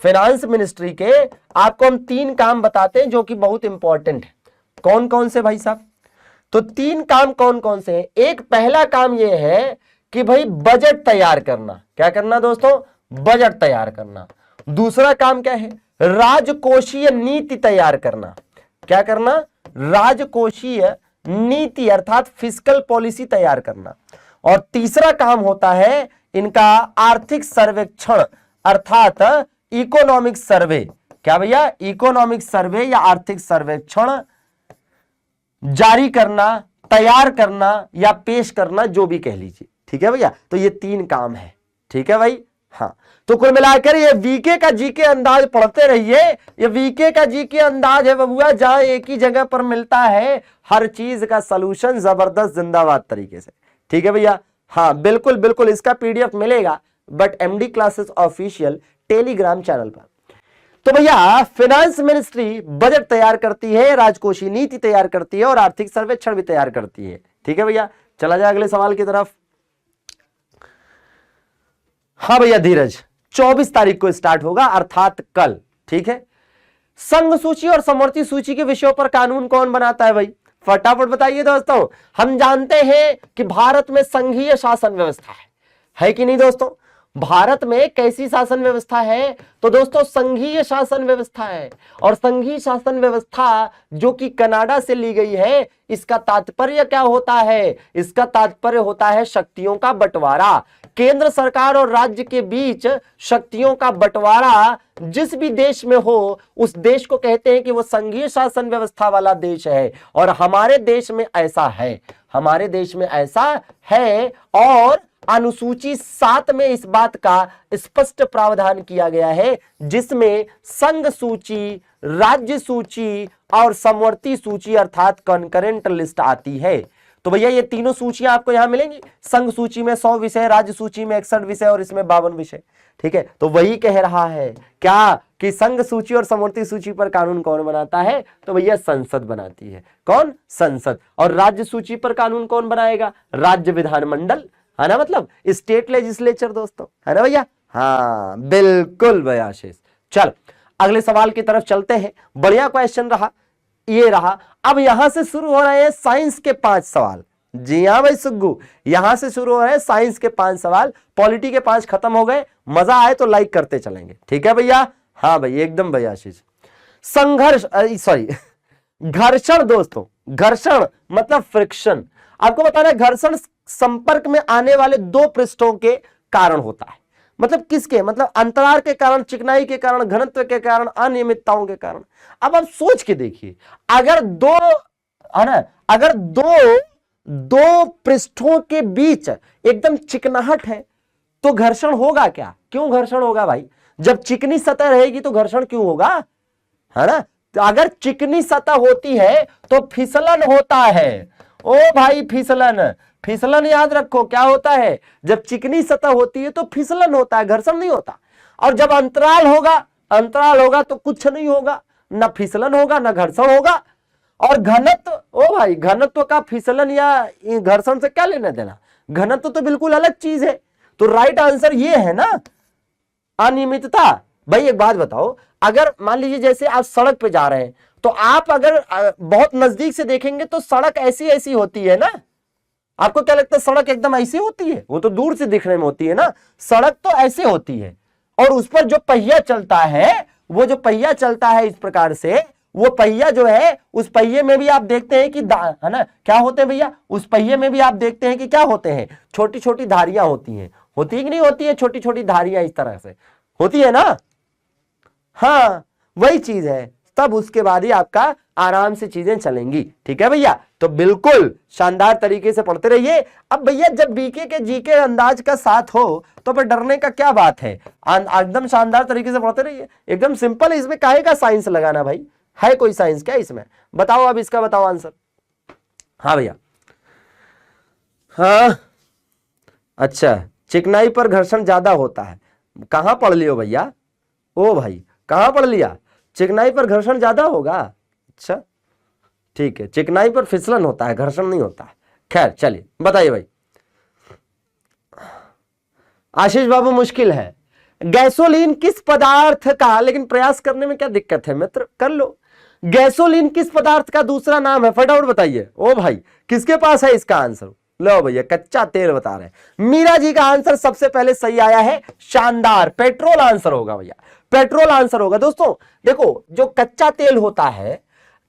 फाइनेंस मिनिस्ट्री के आपको हम 3 काम बताते हैं जो कि बहुत इंपॉर्टेंट है। कौन कौन से भाई साहब, तो 3 काम कौन कौन से हैं। एक पहला काम यह है कि भाई बजट तैयार करना। क्या करना दोस्तों, बजट तैयार करना। दूसरा काम क्या है, राजकोषीय नीति तैयार करना। क्या करना, राजकोषीय नीति अर्थात फिस्कल पॉलिसी तैयार करना। और तीसरा काम होता है इनका आर्थिक सर्वेक्षण अर्थात इकोनॉमिक सर्वे। क्या भैया, इकोनॉमिक सर्वे या आर्थिक सर्वेक्षण जारी करना, तैयार करना या पेश करना, जो भी कह लीजिए। ठीक है भैया, तो ये 3 काम है। ठीक है भाई। हाँ, तो कुल मिलाकर ये वीके का जी के अंदाज पढ़ते रहिए। ये वीके का जी के अंदाज है बबुआ, जहां एक ही जगह पर मिलता है हर चीज का सलूशन जबरदस्त जिंदाबाद तरीके से। ठीक है भैया। हाँ बिल्कुल बिल्कुल, इसका पीडीएफ मिलेगा but MD classes official Telegram channel पर। तो भैया फाइनेंस मिनिस्ट्री बजट तैयार करती है, राजकोषीय नीति तैयार करती है और आर्थिक सर्वेक्षण भी तैयार करती है। ठीक है भैया, चला जाए अगले सवाल की तरफ। हाँ भैया धीरज, 24 तारीख को स्टार्ट होगा अर्थात कल। ठीक है, संघ सूची और समवर्ती सूची के विषयों पर कानून कौन बनाता है भाई, फटाफट बताइए दोस्तों। हम जानते हैं कि भारत में संघीय शासन व्यवस्था है कि नहीं दोस्तों। भारत में कैसी शासन व्यवस्था है, तो दोस्तों संघीय शासन व्यवस्था है। और संघीय शासन व्यवस्था जो कि कनाडा से ली गई है, इसका तात्पर्य क्या होता है, इसका तात्पर्य होता है शक्तियों का बंटवारा। केंद्र सरकार और राज्य के बीच शक्तियों का बंटवारा जिस भी देश में हो, उस देश को कहते हैं कि वो संघीय शासन व्यवस्था वाला देश है। और हमारे देश में ऐसा है, हमारे देश में ऐसा है। और अनुसूची 7 में इस बात का स्पष्ट प्रावधान किया गया है, जिसमें संघ सूची, राज्य सूची और समवर्ती सूची अर्थात कॉन्करेंट लिस्ट आती है। तो भैया ये तीनों सूचियां आपको यहां मिलेंगी। संघ सूची में 100 विषय, राज्य सूची में 61 विषय और इसमें 52 विषय। ठीक है, तो वही कह रहा है क्या कि संघ सूची और समवर्ती सूची पर कानून कौन बनाता है, तो भैया संसद बनाती है। कौन, संसद। और राज्य सूची पर कानून कौन बनाएगा, राज्य विधानमंडल, है ना, मतलब स्टेट लेजिस्लेचर दोस्तों, है ना भैया। हाँ बिल्कुल भैया आशीष। चल अगले सवाल की तरफ चलते हैं। बढ़िया क्वेश्चन रहा, ये रहा। अब यहां से शुरू हो रहे हैं साइंस के 5 सवाल। जी हाँ भाई सुग्गू, यहां से शुरू हो रहे हैं साइंस के 5 सवाल। पॉलिटी के 5 खत्म हो गए। मजा आए तो लाइक करते चलेंगे। ठीक है भैया। हाँ भाई एकदम भैया आशीष। संघर्ष सॉरी घर्षण दोस्तों, घर्षण मतलब फ्रिक्शन। आपको बताना है घर्षण संपर्क में आने वाले 2 पृष्ठों के कारण होता है। मतलब किसके, मतलब अंतराल के कारण, चिकनाई के कारण, घनत्व के कारण, अनियमितताओं के कारण। अब आप सोच के देखिए, अगर दो पृष्ठों के बीच एकदम चिकनाहट है तो घर्षण होगा क्या, क्यों घर्षण होगा भाई, जब चिकनी सतह रहेगी तो घर्षण क्यों होगा, है ना। तो अगर चिकनी सतह होती है तो फिसलन होता है। ओ भाई फिसलन, फिसलन याद रखो क्या होता है, जब चिकनी सतह होती है तो फिसलन होता है, घर्षण नहीं होता। और जब अंतराल होगा अंतराल होगा तो कुछ नहीं होगा, ना फिसलन होगा ना घर्षण होगा। और घनत्व, ओ भाई घनत्व का फिसलन या घर्षण से क्या लेना देना, घनत्व तो बिल्कुल अलग चीज है। तो राइट आंसर ये है ना, अनियमितता। भाई एक बात बताओ, अगर मान लीजिए जैसे आप सड़क पे जा रहे हैं, तो आप अगर बहुत नजदीक से देखेंगे तो सड़क ऐसी ऐसी होती है ना, आपको क्या लगता है सड़क एकदम ऐसी होती है? वो तो दूर से दिखने में होती है ना, सड़क तो ऐसे होती है। और उस पर जो पहिया चलता है, वो जो पहिया चलता है इस प्रकार से, वो पहिया जो है, उस पहिए में भी आप देखते हैं कि है ना, क्या होते हैं भैया, उस पहिए में भी आप देखते हैं कि क्या होते हैं, छोटी छोटी धारियां होती हैं। होती है कि नहीं होती है? छोटी छोटी धारियां इस तरह से होती है ना। हाँ वही चीज है, तब उसके बाद ही आपका आराम से चीजें चलेंगी। ठीक है भैया, तो बिल्कुल शानदार तरीके से पढ़ते रहिए। अब भैया जब बीके के जीके अंदाज का साथ हो तो फिर डरने का क्या बात है, एकदम शानदार तरीके से पढ़ते रहिए। एकदम सिंपल है, इसमें काहे का साइंस लगाना भाई, है कोई साइंस क्या इसमें? बताओ अब इसका बताओ आंसर। हाँ भैया, हाँ अच्छा, चिकनाई पर घर्षण ज्यादा होता है, कहां पढ़ लियो भैया? ओ भाई कहां पढ़ लिया? चिकनाई पर घर्षण ज्यादा होगा, अच्छा ठीक है, चिकनाई पर फिसलन होता है, घर्षण नहीं होता है। खैर चलिए बताइए भाई। आशीष बाबू मुश्किल है, गैसोलीन किस पदार्थ का, लेकिन प्रयास करने में क्या दिक्कत है मित्र, कर लो। गैसोलीन किस पदार्थ का दूसरा नाम है, फटाफट बताइए। ओ भाई किसके पास है इसका आंसर? लो भैया कच्चा तेल बता रहे हैं। मीरा जी का आंसर सबसे पहले सही आया है, शानदार, पेट्रोल आंसर होगा भैया, पेट्रोल आंसर होगा। दोस्तों देखो, जो कच्चा तेल होता है,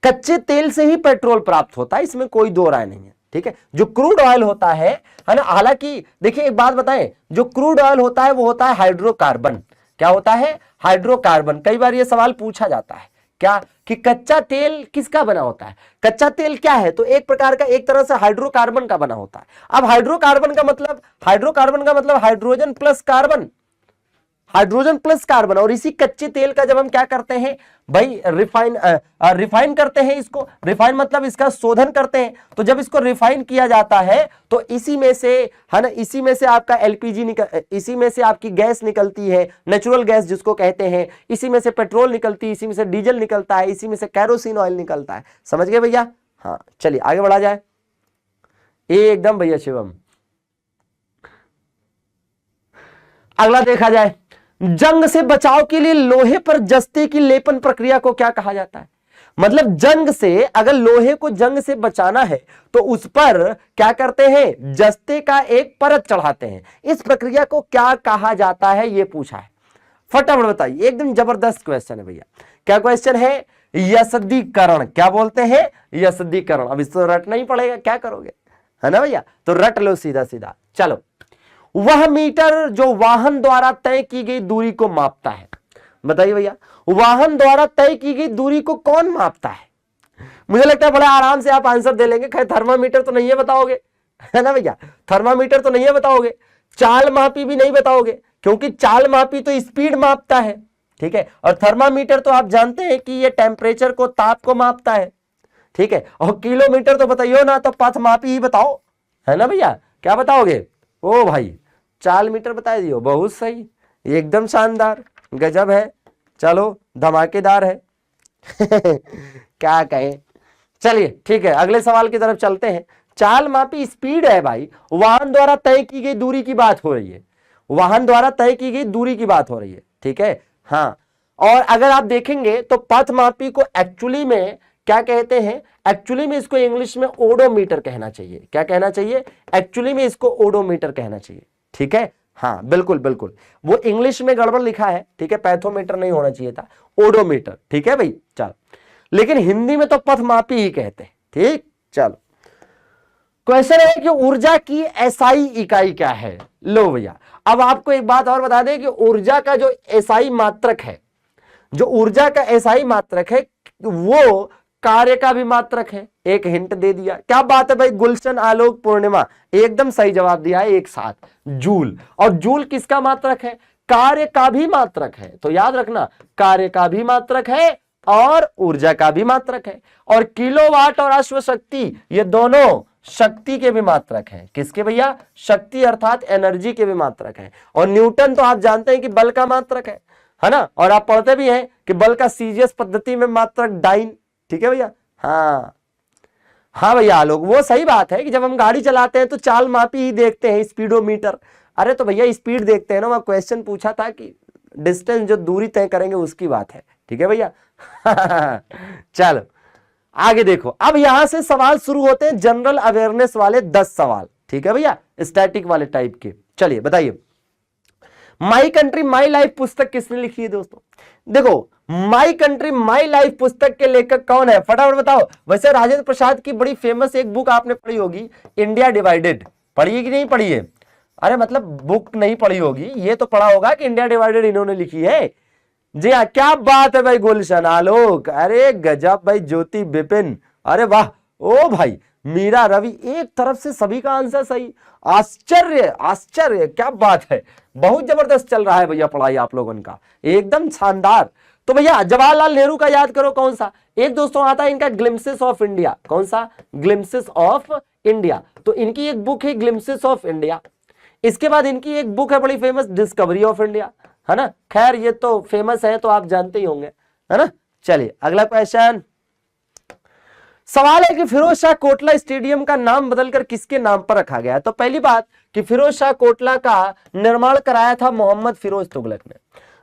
कच्चे तेल से ही पेट्रोल प्राप्त होता है, इसमें कोई दो राय नहीं है। ठीक है, जो क्रूड ऑयल होता है ना, हालांकि देखिए एक बात बताएं, जो क्रूड ऑयल होता है वो होता है हाइड्रोकार्बन। क्या होता है? हाइड्रोकार्बन। कई बार ये सवाल पूछा जाता है क्या कि कच्चा तेल किसका बना होता है, कच्चा तेल क्या है, तो एक प्रकार का, एक तरह से हाइड्रोकार्बन का बना होता है। अब हाइड्रोकार्बन का मतलब, हाइड्रोकार्बन का मतलब hydrogen plus carbon, hydrogen plus carbon. और इसी कच्चे तेल का जब हम क्या करते हैं भाई, रिफाइन करते हैं, इसको रिफाइन मतलब इसका शोधन करते हैं। तो जब इसको रिफाइन किया जाता है तो इसी में से, है ना, इसी में से आपका एलपीजी निकल, इसी में से आपकी गैस निकलती है, नेचुरल गैस जिसको कहते हैं, इसी में से पेट्रोल निकलती है, इसी में से डीजल निकलता है, इसी में से कैरोसिन ऑयल निकलता है। समझ गए भैया? हाँ चलिए आगे बढ़ा जाए। एकदम भैया शिवम, अगला देखा जाए, जंग से बचाव के लिए लोहे पर जस्ते की लेपन प्रक्रिया को क्या कहा जाता है? मतलब जंग से, अगर लोहे को जंग से बचाना है तो उस पर क्या करते हैं, जस्ते का एक परत चढ़ाते हैं। इस प्रक्रिया को क्या कहा जाता है, यह पूछा है, फटाफट बताइए। एकदम जबरदस्त क्वेश्चन है भैया। क्या क्वेश्चन है? यसदीकरण। क्या बोलते हैं? यसदीकरण। अब इसको रटना ही पड़ेगा, क्या करोगे, है ना भैया, तो रट लो सीधा सीधा। चलो, वह मीटर जो वाहन द्वारा तय की गई दूरी को मापता है। बताइए भैया, वाहन द्वारा तय की गई दूरी को कौन मापता है? मुझे लगता है बड़ा आराम से आप आंसर दे लेंगे। खैर थर्मामीटर तो नहीं है बताओगे, है ना भैया, थर्मामीटर तो नहीं है बताओगे, चाल मापी भी नहीं बताओगे, क्योंकि चाल मापी तो स्पीड मापता है। ठीक है, और थर्मामीटर तो आप जानते हैं कि ये टेम्परेचर को, ताप को मापता है। ठीक है, और किलोमीटर तो बताइए ना, तो पथ मापी ही बताओ, है ना भैया, क्या बताओगे? ओ भाई चाल मीटर बता दियो, बहुत सही, एकदम शानदार, गजब है, चलो धमाकेदार है। क्या कहें। चलिए ठीक है, अगले सवाल की तरफ चलते हैं। चाल मापी स्पीड है भाई, वाहन द्वारा तय की गई दूरी की बात हो रही है, वाहन द्वारा तय की गई दूरी की बात हो रही है। ठीक है, हाँ, और अगर आप देखेंगे तो पथ मापी को एक्चुअली में क्या कहते हैं, एक्चुअली में इसको इंग्लिश में ओडोमीटर कहना चाहिए। क्या कहना चाहिए? एक्चुअली में इसको ओडोमीटर कहना चाहिए। ठीक है, हाँ बिल्कुल बिल्कुल, वो इंग्लिश में गड़बड़ लिखा है। ठीक है, पैथोमीटर नहीं होना चाहिए था, ओडोमीटर। ठीक है भाई, चल, लेकिन हिंदी में तो पथ मापी ही कहते हैं। ठीक, चलो क्वेश्चन है कि ऊर्जा की एसआई इकाई क्या है। लो भैया, अब आपको एक बात और बता दें कि ऊर्जा का जो एसआई मात्रक है, जो ऊर्जा का एसआई मात्रक है, वो कार्य का भी मात्रक है। एक हिंट दे दिया, क्या बात है भाई, गुलशन आलोक पूर्णिमा एकदम सही जवाब दिया है एक साथ, जूल। और जूल किसका मात्रक है? कार्य का भी मात्रक है। तो याद रखना, कार्य का भी मात्रक है और ऊर्जा का भी मात्रक है। और किलोवाट और अश्व शक्ति, ये दोनों शक्ति के भी मात्रक है। किसके भैया? शक्ति अर्थात एनर्जी के भी मात्रक है। और न्यूटन तो आप जानते हैं कि बल का मात्रक है। है ना। और आप पढ़ते भी हैं कि बल का सीजीएस पद्धति में मात्रक डाइन, ठीक है भैया। हाँ भैया आलोक, वो सही बात है कि जब हम गाड़ी चलाते हैं तो चाल मापी ही देखते हैं, स्पीडोमीटर। अरे तो भैया स्पीड देखते हैं ना, वहां क्वेश्चन पूछा था कि डिस्टेंस जो दूरी तय करेंगे उसकी बात है, ठीक है भैया। चलो आगे देखो, अब यहां से सवाल शुरू होते हैं जनरल अवेयरनेस वाले 10 सवाल, ठीक है भैया, स्टैटिक वाले टाइप के। चलिए बताइए, माई कंट्री माई लाइफ पुस्तक किसने लिखी है दोस्तों? देखो माई कंट्री माई लाइफ पुस्तक के लेखक कौन है, फटाफट बताओ। वैसे राजेंद्र प्रसाद की बड़ी फेमस एक बुक आपने पढ़ी होगी, इंडिया डिवाइडेड, पढ़ी है कि नहीं पढ़ी है? अरे मतलब बुक नहीं पढ़ी होगी, ये तो पढ़ा होगा कि इंडिया डिवाइडेड इन्होंने लिखी है। जी हाँ, क्या बात है भाई गुलशन आलोक, अरे गजब भाई, ज्योति बिपिन, अरे वाह, ओ भाई मीरा रवि, एक तरफ से सभी का आंसर सही, आश्चर्य आश्चर्य, क्या बात है, बहुत जबरदस्त चल रहा है भैया पढ़ाई आप लोगों का, एकदम शानदार। तो भैया जवाहरलाल नेहरू का याद करो, कौन सा? एक दोस्तों आता है इनका ग्लिम्पसेस ऑफ इंडिया, कौन सा? Glimpses of India. तो इनकी एक बुक है ग्लिम्पसेस ऑफ इंडिया, इसके बाद इनकी एक बुक है बड़ी फेमस, डिस्कवरी ऑफ इंडिया, है ना। खैर ये तो फेमस है तो आप जानते ही होंगे, है ना। चलिए अगला क्वेश्चन, सवाल है कि फिरोज शाह कोटला स्टेडियम का नाम बदलकर किसके नाम पर रखा गया? तो पहली बात कि फिरोज शाह कोटला का निर्माण कराया था मोहम्मद फिरोज तुगलक ने,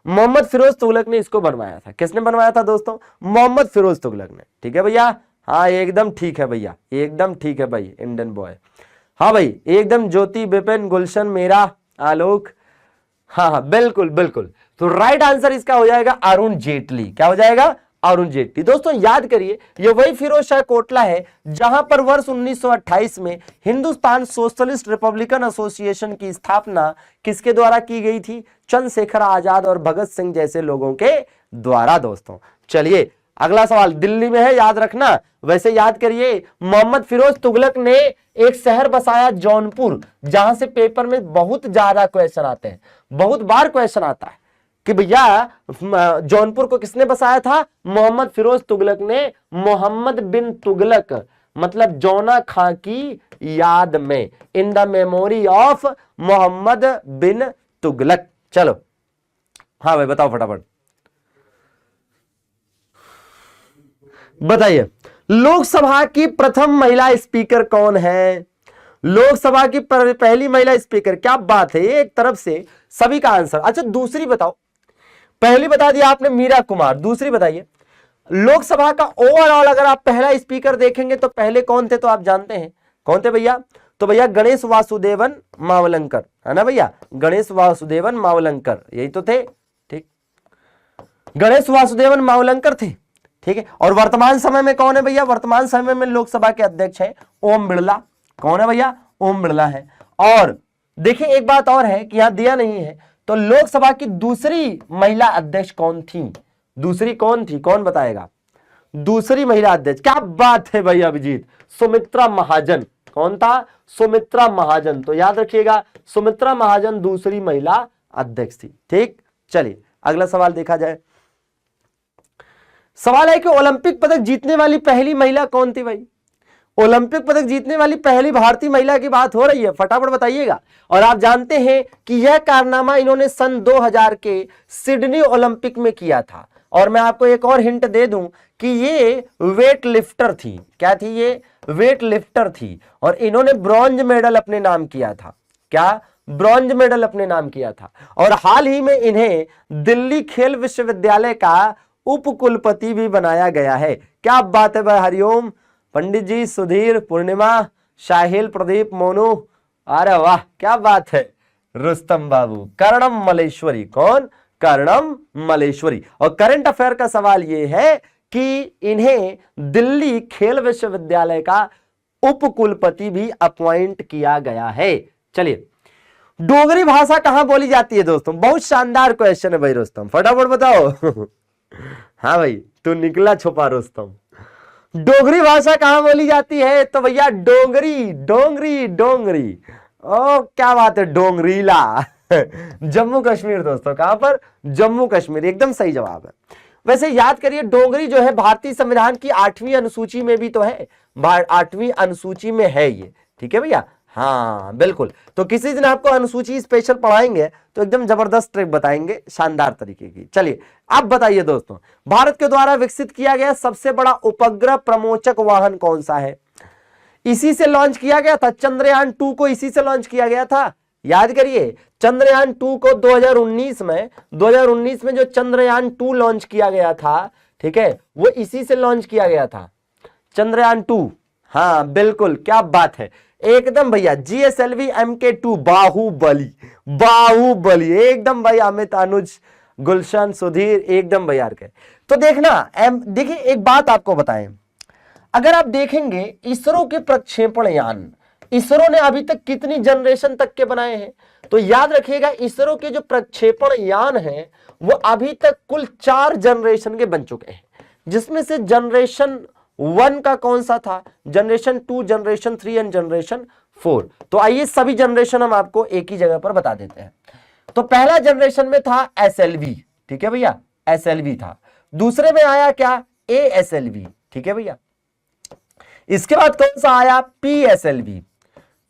मोहम्मद फिरोज तुगलक ने इसको बनवाया था। किसने बनवाया था दोस्तों? मोहम्मद फिरोज तुगलक ने, ठीक है भैया। हाँ एकदम ठीक है भैया, एकदम ठीक है भाई, इंडियन बॉय। हाँ भाई एकदम, ज्योति बिपिन गुलशन मेरा आलोक, हाँ बिल्कुल बिल्कुल। तो राइट आंसर इसका हो जाएगा अरुण जेटली। क्या हो जाएगा? अरुण जेटली। दोस्तों याद करिए, ये वही फिरोज शाह कोटला है जहां पर वर्ष 1928 में हिंदुस्तान सोशलिस्ट रिपब्लिकन एसोसिएशन की स्थापना किसके द्वारा की गई थी? चंद्रशेखर आजाद और भगत सिंह जैसे लोगों के द्वारा। दोस्तों चलिए अगला सवाल दिल्ली में है, याद रखना। वैसे याद करिए, मोहम्मद फिरोज तुगलक ने एक शहर बसाया जौनपुर, जहां से पेपर में बहुत ज्यादा क्वेश्चन आते हैं, बहुत बार क्वेश्चन आता है कि भैया जौनपुर को किसने बसाया था? मोहम्मद फिरोज तुगलक ने, मोहम्मद बिन तुगलक, मतलब जौना खां की याद में, in the memory of Mohammad bin Tughlaq. चलो हाँ भाई बताओ फटाफट, बताइए लोकसभा की प्रथम महिला स्पीकर कौन है? लोकसभा की पहली महिला स्पीकर, क्या बात है, एक तरफ से सभी का आंसर। अच्छा दूसरी बताओ, पहली बता दिया आपने मीरा कुमार, दूसरी बताइए। लोकसभा का ओवरऑल अगर आप पहला स्पीकर देखेंगे तो पहले कौन थे? तो आप जानते हैं कौन थे भैया? तो भैया गणेश वासुदेवन मावलंकर, है ना भैया, गणेश वासुदेवन मावलंकर, यही तो थे, ठीक, गणेश वासुदेवन मावलंकर थे, ठीक है। और वर्तमान समय में कौन है भैया? वर्तमान समय में लोकसभा के अध्यक्ष हैं ओम बिरला। कौन है भैया? ओम बिरला है। और देखिए एक बात और है कि यहां दिया नहीं है, तो लोकसभा की दूसरी महिला अध्यक्ष कौन थी? दूसरी कौन थी, कौन बताएगा? दूसरी महिला अध्यक्ष, क्या बात है भैया अभिजीत, सुमित्रा महाजन। कौन था? सुमित्रा महाजन। तो याद रखिएगा सुमित्रा महाजन दूसरी महिला अध्यक्ष थी, ठीक। चलिए अगला सवाल देखा जाए। सवाल है कि ओलंपिक पदक जीतने वाली पहली महिला कौन थी भाई? ओलंपिक पदक जीतने वाली पहली भारतीय महिला की बात हो रही है, फटाफट बताइएगा। और आप जानते हैं कि यह कारनामा इन्होंने सन 2000 के सिडनी ओलंपिक में किया था। और मैं आपको एक और हिंट दे दूं कि ये वेट लिफ्टर थी। क्या थी ये? वेट लिफ्टर थी। और इन्होंने ब्रॉन्ज मेडल अपने नाम किया था। क्या? ब्रॉन्ज मेडल अपने नाम किया था। और हाल ही में इन्हें दिल्ली खेल विश्वविद्यालय का उप कुलपति भी बनाया गया है। क्या बात है भाई, हरिओम, पंडित जी, सुधीर, पूर्णिमा, शाहिल, प्रदीप, मोनू, अरे वाह क्या बात है, रुस्तम बाबू, कर्णम मलेश्वरी। कौन? कर्णम मलेश्वरी। और करंट अफेयर का सवाल यह है कि इन्हें दिल्ली खेल विश्वविद्यालय का उप कुलपति भी अपॉइंट किया गया है। चलिए डोगरी भाषा कहां बोली जाती है दोस्तों? बहुत शानदार क्वेश्चन है भाई रुस्तम, फटाफट बताओ। हाँ भाई तू निकला छुपा रुस्तम। डोगरी भाषा कहां बोली जाती है? तो भैया डोंगरी, डोंगरी, डोंगरी। ओ क्या बात है, डोंगरीला। जम्मू कश्मीर दोस्तों, कहां पर? जम्मू कश्मीर, एकदम सही जवाब है। वैसे याद करिए डोंगरी जो है भारतीय संविधान की 8वीं अनुसूची में भी तो है, 8वीं अनुसूची में है ये, ठीक है भैया। हाँ बिल्कुल, तो किसी दिन आपको अनुसूची स्पेशल पढ़ाएंगे तो एकदम जबरदस्त ट्रिक बताएंगे शानदार तरीके की। चलिए अब बताइए दोस्तों, भारत के द्वारा विकसित किया गया सबसे बड़ा उपग्रह प्रमोचक वाहन कौन सा है? इसी से लॉन्च किया गया था, चंद्रयान 2 को इसी से लॉन्च किया गया था। याद करिए, चंद्रयान 2 को 2019 में जो चंद्रयान 2 लॉन्च किया गया था, ठीक है, वो इसी से लॉन्च किया गया था, चंद्रयान 2। हाँ बिल्कुल, क्या बात है, एकदम भैया। GSLV MK2 बाहुबली, बाहुबली एकदम भाई। अमित, अनुज, गुलशन, सुधीर एकदम भैया के। तो देखना, देखिए एक बात आपको बताएं, अगर आप देखेंगे इसरो के प्रक्षेपण यान, इसरो ने अभी तक कितनी जनरेशन तक के बनाए हैं? तो याद रखिएगा, इसरो के जो प्रक्षेपण यान हैं वो अभी तक कुल 4 जनरेशन के बन चुके हैं, जिसमें से जनरेशन 1 का कौन सा था, जनरेशन 2, जनरेशन 3 एंड जनरेशन 4। तो आइए सभी जनरेशन हम आपको एक ही जगह पर बता देते हैं। तो पहला जनरेशन में था SLV, ठीक है भैया, SLV था। दूसरे में आया क्या, ASLV, ठीक है भैया। इसके बाद कौन सा आया, PSLV।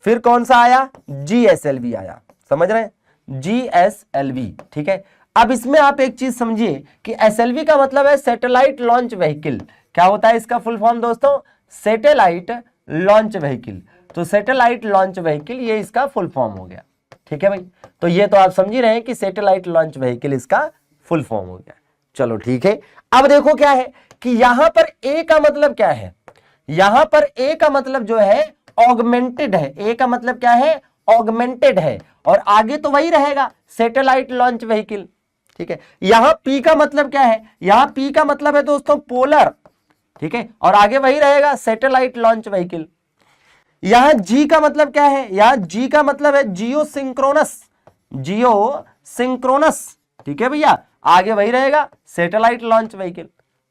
फिर कौन सा आया, GSLV आया, समझ रहे हैं, GSLV, ठीक है। अब इसमें आप एक चीज समझिए कि SLV का मतलब है सैटेलाइट लॉन्च व्हीकल। क्या होता है इसका फुल फॉर्म दोस्तों, सैटेलाइट लॉन्च व्हीकल। तो सैटेलाइट लॉन्च व्हीकल ये इसका फुल फॉर्म हो गया, ठीक है भाई। तो ये तो आप समझ ही रहे हैं कि सैटेलाइट लॉन्च व्हीकल इसका फुल फॉर्म हो गया। चलो ठीक है, अब देखो क्या है कि यहां पर ए का मतलब क्या है, यहां पर ए का मतलब जो है ऑगमेंटेड है। ए का मतलब क्या है, ऑगमेंटेड है, और आगे तो वही रहेगा सैटेलाइट लॉन्च व्हीकल, ठीक है। यहां पी का मतलब क्या है, यहां पी का मतलब है दोस्तों पोलर, ठीक है, और आगे वही रहेगा सैटेलाइट लॉन्च व्हीकल। यहां जी का मतलब क्या है, यहां जी का मतलब है जियो सिंक्रोनस, जियो सिंक्रोनस, ठीक है भैया, आगे वही रहेगा सैटेलाइट लॉन्च व्हीकल,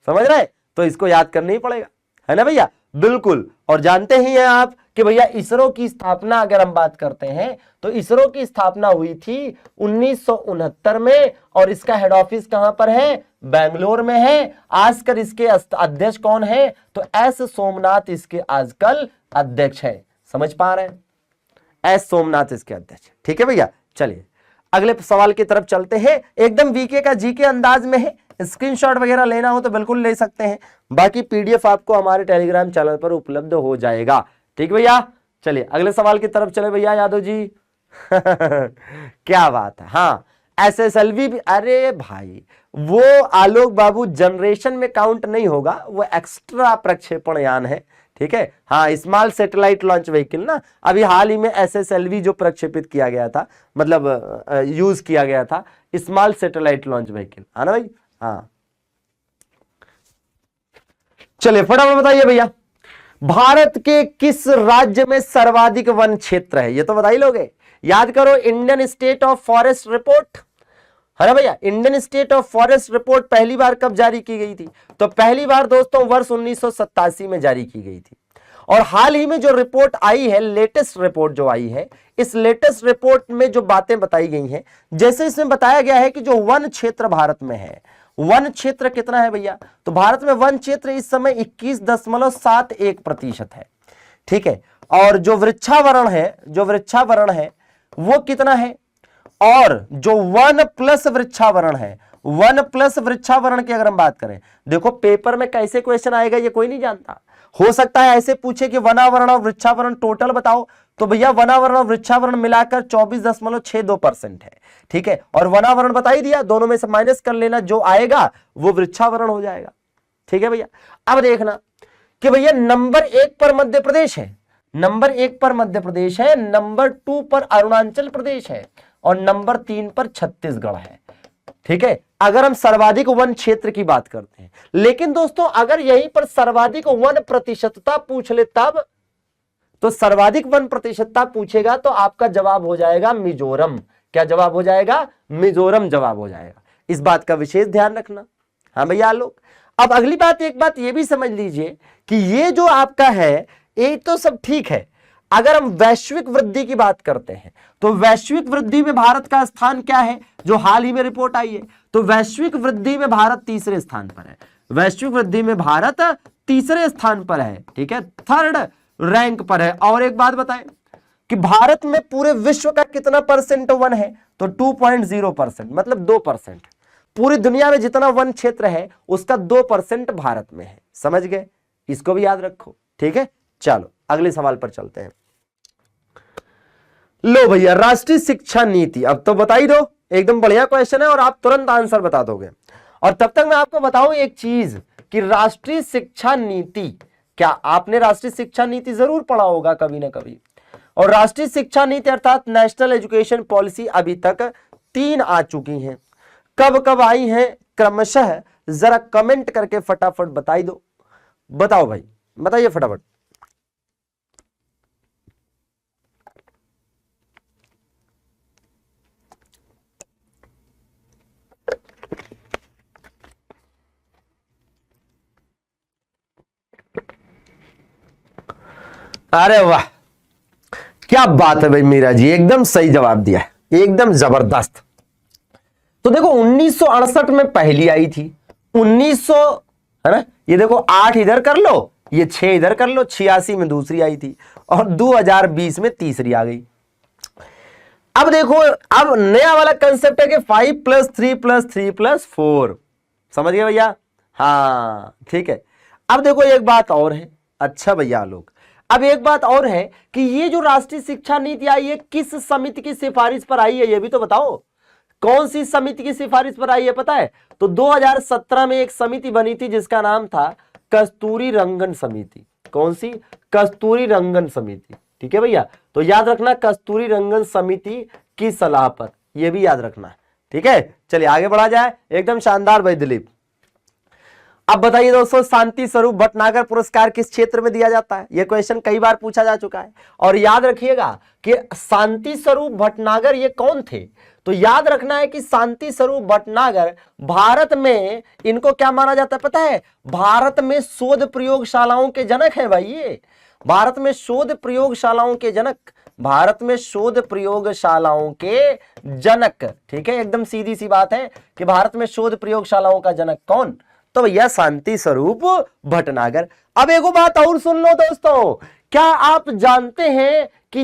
समझ रहे हैं। तो इसको याद करना ही पड़ेगा, है ना भैया, बिल्कुल। और जानते ही हैं आप कि भैया इसरो की स्थापना अगर हम बात करते हैं तो इसरो की स्थापना हुई थी 1969 में, और इसका हेड ऑफिस कहां पर है, बेंगलोर में है। आजकल इसके अध्यक्ष कौन है, तो एस सोमनाथ इसके आजकल अध्यक्ष है, समझ पा रहे हैं, एस सोमनाथ इसके अध्यक्ष, ठीक है भैया। चलिए अगले सवाल की तरफ चलते हैं, एकदम वीके का जीके अंदाज में है, स्क्रीनशॉट वगैरह लेना हो तो बिल्कुल ले सकते हैं, बाकी पीडीएफ आपको हमारे टेलीग्राम चैनल पर उपलब्ध हो जाएगा, ठीक भैया। चलिए अगले सवाल की तरफ चले भैया यादव जी। क्या बात है, हाँ SSLV भी, अरे भाई वो आलोक बाबू जनरेशन में काउंट नहीं होगा, वो एक्स्ट्रा प्रक्षेपण यान है, ठीक है। हाँ स्मॉल सैटेलाइट लॉन्च व्हीकल ना, अभी हाल ही में SSLV जो प्रक्षेपित किया गया था, मतलब यूज किया गया था, स्मॉल सैटेलाइट लॉन्च व्हीकल, है ना भाई। हाँ चलिए फटाफट बताइए भैया, भारत के किस राज्य में सर्वाधिक वन क्षेत्र है, ये तो बता ही लोगे। याद करो, Indian state of forest report, है ना भैया, Indian state of forest report पहली बार कब जारी की गई थी, तो पहली बार दोस्तों वर्ष 1987 में जारी की गई थी। और हाल ही में जो रिपोर्ट आई है, लेटेस्ट रिपोर्ट जो आई है, इस लेटेस्ट रिपोर्ट में जो बातें बताई गई हैं, जैसे इसमें बताया गया है कि जो वन क्षेत्र भारत में है, वन क्षेत्र कितना है भैया, तो भारत में वन क्षेत्र इस समय 21.71% है, ठीक है। और जो वृक्षावरण है, जो वृक्षावरण है वो कितना है, और जो वन प्लस वृक्षावरण है, वन प्लस वृक्षावरण की अगर हम बात करें, देखो पेपर में कैसे क्वेश्चन आएगा ये कोई नहीं जानता। हो सकता है ऐसे पूछे कि वनावरण और वृक्षावरण टोटल बताओ, तो भैया वनावरण और वृक्षावरण मिलाकर 24.62% है, ठीक है। और वनावरण बता ही दिया, दोनों में से माइनस कर लेना, जो आएगा वो वृक्षावरण हो जाएगा, ठीक है भैया। अब देखना कि भैया नंबर 1 पर मध्य प्रदेश है, नंबर 1 पर मध्य प्रदेश है, नंबर 2 पर अरुणाचल प्रदेश है, और नंबर 3 पर छत्तीसगढ़ है, ठीक है, अगर हम सर्वाधिक वन क्षेत्र की बात करते हैं। लेकिन दोस्तों अगर यहीं पर सर्वाधिक वन प्रतिशतता पूछ ले तब, तो सर्वाधिक वन प्रतिशतता पूछेगा तो आपका जवाब हो जाएगा मिजोरम। क्या जवाब हो जाएगा, मिजोरम जवाब हो जाएगा, इस बात का विशेष ध्यान रखना। हाँ भैया लोग, अब अगली बात, एक बात ये भी समझ लीजिए कि ये जो आपका है ये तो सब ठीक है, अगर हम वैश्विक वृद्धि की बात करते हैं तो वैश्विक वृद्धि में भारत का स्थान क्या है, जो हाल ही में रिपोर्ट आई है, तो वैश्विक वृद्धि में भारत तीसरे स्थान पर है, वैश्विक वृद्धि में भारत तीसरे स्थान पर है, ठीक है, थर्ड रैंक पर है। और एक बात बताएं, कि भारत में पूरे विश्व का कितना परसेंट वन है, तो 2.0%, मतलब 2%। पूरी दुनिया में जितना वन क्षेत्र है उसका 2% भारत में है। समझ गए, इसको भी याद रखो। ठीक है, चलो अगले सवाल पर चलते हैं। लो भैया, राष्ट्रीय शिक्षा नीति, अब तो बता ही दो, एकदम बढ़िया क्वेश्चन है और आप तुरंत आंसर बता दोगे। और तब तक मैं आपको बताऊं एक चीज कि राष्ट्रीय शिक्षा नीति, क्या आपने राष्ट्रीय शिक्षा नीति जरूर पढ़ा होगा कभी ना कभी। और राष्ट्रीय शिक्षा नीति अर्थात नेशनल एजुकेशन पॉलिसी अभी तक 3 आ चुकी हैं। कब कब आई हैं क्रमशः जरा कमेंट करके फटाफट बताई दो। बताओ भाई, बताइए फटाफट। अरे वाह, क्या बात है भाई मीरा जी, एकदम सही जवाब दिया, एकदम जबरदस्त। तो देखो 1968 में पहली आई थी, 1900 है ना, ये देखो 8 इधर कर लो, ये 6 इधर कर लो, 86 में दूसरी आई थी और 2020 में तीसरी आ गई। अब देखो, अब नया वाला कंसेप्ट है कि 5+3+3+4, समझ गए भैया। हाँ ठीक है। अब देखो एक बात और है, अच्छा भैया लोग, अब एक बात और है कि ये जो राष्ट्रीय शिक्षा नीति आई है किस समिति की सिफारिश पर आई है, ये भी तो बताओ। कौन सी समिति की सिफारिश पर आई है पता है? तो 2017 में एक समिति बनी थी जिसका नाम था कस्तूरी रंगन समिति। कौन सी? कस्तूरी रंगन समिति। ठीक है भैया, तो याद रखना कस्तूरी रंगन समिति की सलाह पर, यह भी याद रखना। ठीक है, चलिए आगे बढ़ा जाए। एकदम शानदार भाई दिलीप। अब बताइए दोस्तों, शांति स्वरूप भटनागर पुरस्कार किस क्षेत्र में दिया जाता है? यह क्वेश्चन कई बार पूछा जा चुका है। और याद रखिएगा कि शांति स्वरूप भटनागर ये कौन थे? तो याद रखना है कि शांति स्वरूप भटनागर भारत में, इनको क्या माना जाता है पता है? भारत में शोध प्रयोगशालाओं के जनक है भाई ये। भारत में शोध प्रयोगशालाओं के जनक, भारत में शोध प्रयोगशालाओं के जनक। ठीक है, एकदम सीधी सी बात है कि भारत में शोध प्रयोगशालाओं का जनक कौन? तो भैया शांति स्वरूप भटनागर। अब एक बात और सुन लो दोस्तों, क्या आप जानते हैं कि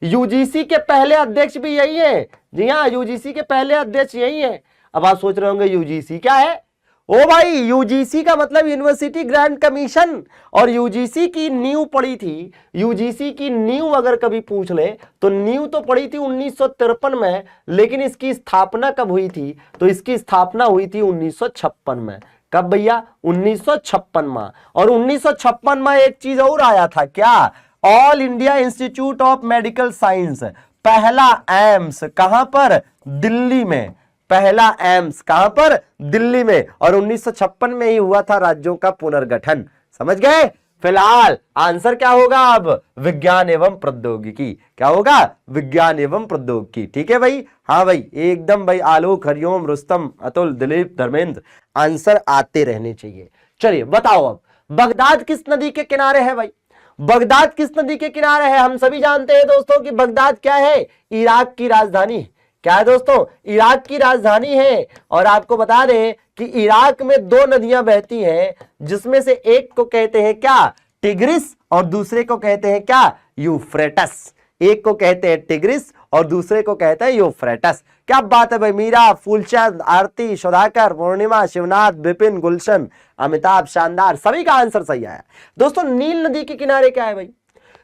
यूजीसी के पहले अध्यक्ष भी यही है? जी हाँ, यूजीसी के पहले अध्यक्ष यही है। अब आप सोच रहे होंगे यूजीसी क्या है? ओ भाई, यूजीसी का मतलब यूनिवर्सिटी ग्रांट कमीशन। और यूजीसी की नींव पड़ी थी, यूजीसी की नींव अगर कभी पूछ ले तो नींव तो पड़ी थी 1953 में, लेकिन इसकी स्थापना कब हुई थी? तो इसकी स्थापना हुई थी 1956 में। कब भैया? 1956 में। और 1956 में एक चीज और आया था, क्या? All India institute of medical science, पहला एम्स। कहां पर? दिल्ली में। पहला एम्स कहां पर? दिल्ली में। और 1956 में ही हुआ था राज्यों का पुनर्गठन। समझ गए? फिलहाल आंसर क्या होगा अब? विज्ञान एवं प्रौद्योगिकी। क्या होगा? विज्ञान एवं प्रौद्योगिकी। ठीक है भाई, हाँ भाई एकदम भाई। आलोक, हरिओम, रुस्तम, अतुल, दिलीप, धर्मेंद्र, आंसर आते रहने चाहिए। चलिए बताओ अब, बगदाद किस नदी के किनारे है भाई? बगदाद किस नदी के किनारे है? हम सभी जानते हैं दोस्तों कि बगदाद क्या है? इराक की राजधानी। क्या है दोस्तों? इराक की राजधानी है। और आपको बता दें कि इराक में 2 नदियां बहती हैं, जिसमें से एक को कहते हैं क्या? टिग्रिस, और दूसरे को कहते हैं क्या? यूफ्रेटस। एक को कहते हैं टिग्रिस और दूसरे को कहते हैं यूफ्रेटस। क्या बात है भाई। मीरा, फूलचंद, आरती, सुधाकर, पूर्णिमा, शिवनाथ, विपिन, गुलशन, अमिताभ, शानदार, सभी का आंसर सही आया। दोस्तों नील नदी के किनारे क्या है भाई?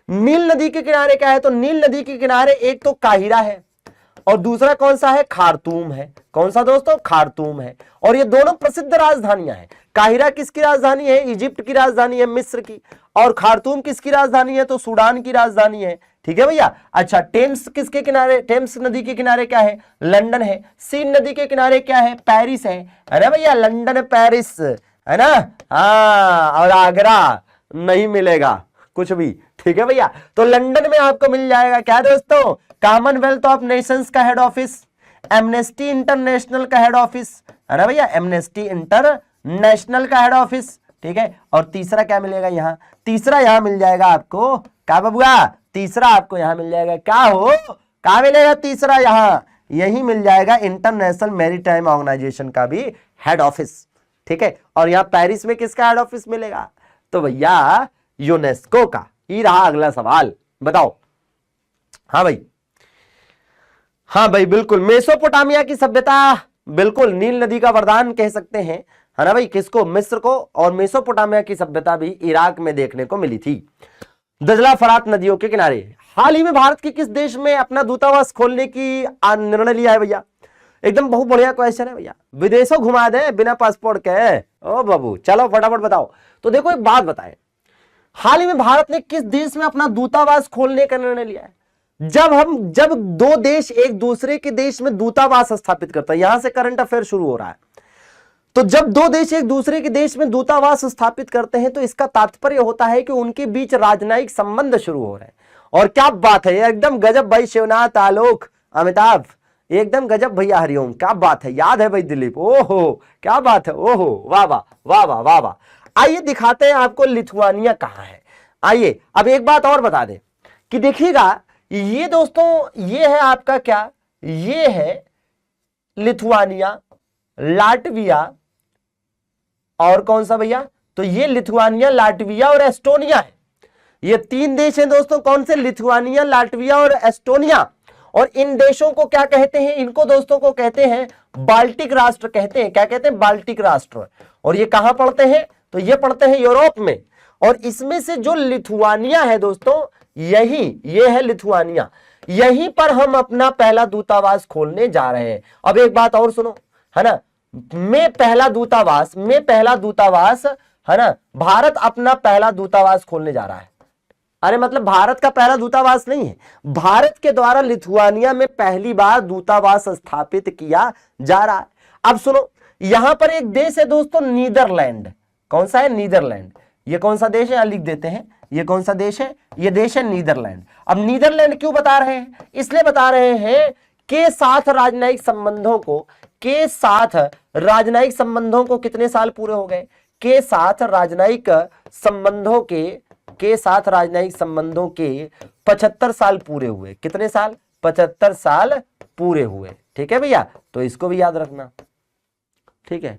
नील नदी के किनारे क्या है? तो नील नदी के किनारे एक तो काहिरा है और दूसरा कौन सा है? खार्तूम है। कौन सा दोस्तों? खार्तूम है। और ये दोनों प्रसिद्ध राजधानियां हैं। काहिरा किसकी राजधानी है? इजिप्ट की राजधानी है, मिस्र की। और खार्तूम किसकी राजधानी है? तो सूडान की राजधानी है। ठीक है भैया। अच्छा, टेम्स किसके किनारे? टेम्स नदी के किनारे क्या है? लंदन है। सीन नदी के किनारे क्या है? पेरिस है। अरे भैया, लंदन, पेरिस, है ना? हाँ, और आगरा नहीं मिलेगा कुछ भी। ठीक है भैया, तो लंदन में आपको मिल जाएगा क्या दोस्तों? कॉमनवेल्थ ऑफ नेशंस का हेड ऑफिस, एमनेस्टी इंटरनेशनल का हेड ऑफिस, है ना भैया? एमनेस्टी इंटरनेशनल का हेड ऑफिस। ठीक है, और तीसरा क्या मिलेगा यहाँ? तीसरा यहाँ मिल जाएगा आपको क्या बबुआ? तीसरा आपको यहाँ मिल जाएगा क्या हो? क्या मिलेगा तीसरा? यहाँ यही मिल जाएगा इंटरनेशनल मैरीटाइम ऑर्गेनाइजेशन का भी हेड ऑफिस। ठीक है, और यहाँ पेरिस में किसका हेड ऑफिस मिलेगा? तो भैया यूनेस्को का। ये रहा अगला सवाल, बताओ हाँ भाई, हाँ भाई बिल्कुल, मेसोपोटामिया की सभ्यता, बिल्कुल नील नदी का वरदान कह सकते हैं, है ना भाई, किसको, मिस्र को। और मेसोपोटामिया की सभ्यता भी इराक में देखने को मिली थी, दजला फरात नदियों के किनारे। हाल ही में भारत के किस देश में अपना दूतावास खोलने की निर्णय लिया है भैया? एकदम बहुत बढ़िया क्वेश्चन है भैया, विदेशों घुमा दे बिना पासपोर्ट के। ओ बाबू चलो फटाफट बताओ। तो देखो एक बात बताएं, हाल ही में भारत ने किस देश में अपना दूतावास खोलने का निर्णय लिया है? जब दो देश एक दूसरे के देश में दूतावास स्थापित करता है, यहां से करंट अफेयर शुरू हो रहा है। तो जब दो देश एक दूसरे के देश में दूतावास स्थापित करते हैं तो इसका तात्पर्य होता है कि उनके बीच राजनयिक संबंध शुरू हो रहे हैं। और क्या बात है, एकदम गजब भाई शिवनाथ, आलोक, अमिताभ, एकदम गजब भैया, हरिओम, क्या बात है, याद है भाई दिलीप, ओहो क्या बात है, ओहो वाह वाह वाह वाह वाह वाह। आइए दिखाते हैं आपको लिथुआनिया कहां है। आइए अब एक बात और बता दें कि देखिएगा, ये दोस्तों ये है आपका क्या, ये है लिथुआनिया, लाटविया और कौन सा भैया, तो ये लिथुआनिया, लाटविया और एस्टोनिया है। ये तीन देश हैं दोस्तों, कौन से, लिथुआनिया, लाटविया और एस्टोनिया। और इन देशों को क्या कहते हैं, इनको दोस्तों को कहते हैं बाल्टिक राष्ट्र कहते हैं। क्या कहते हैं, बाल्टिक राष्ट्र। और ये कहां पढ़ते हैं, तो ये पढ़ते हैं यूरोप में। और इसमें से जो लिथुआनिया है दोस्तों, ये है लिथुआनिया, यहीं पर हम अपना पहला दूतावास खोलने जा रहे हैं। अब एक बात और सुनो, है ना, में पहला दूतावास, है ना, भारत अपना पहला दूतावास खोलने जा रहा है। अरे मतलब भारत का पहला दूतावास नहीं है, भारत के द्वारा लिथुआनिया में पहली बार दूतावास स्थापित किया जा रहा है। अब सुनो, यहां पर एक देश है दोस्तों, नीदरलैंड। कौन सा है, नीदरलैंड। ये कौन सा देश है, लिख देते हैं, ये कौन सा देश है, ये देश है नीदरलैंड। अब नीदरलैंड क्यों बता रहे हैं, इसलिए बता रहे हैं के साथ राजनयिक संबंधों को कितने साल पूरे हो गए, के साथ राजनयिक संबंधों के 75 साल पूरे हुए। कितने साल, 75 साल पूरे हुए। ठीक है भैया, तो इसको भी याद रखना, ठीक है।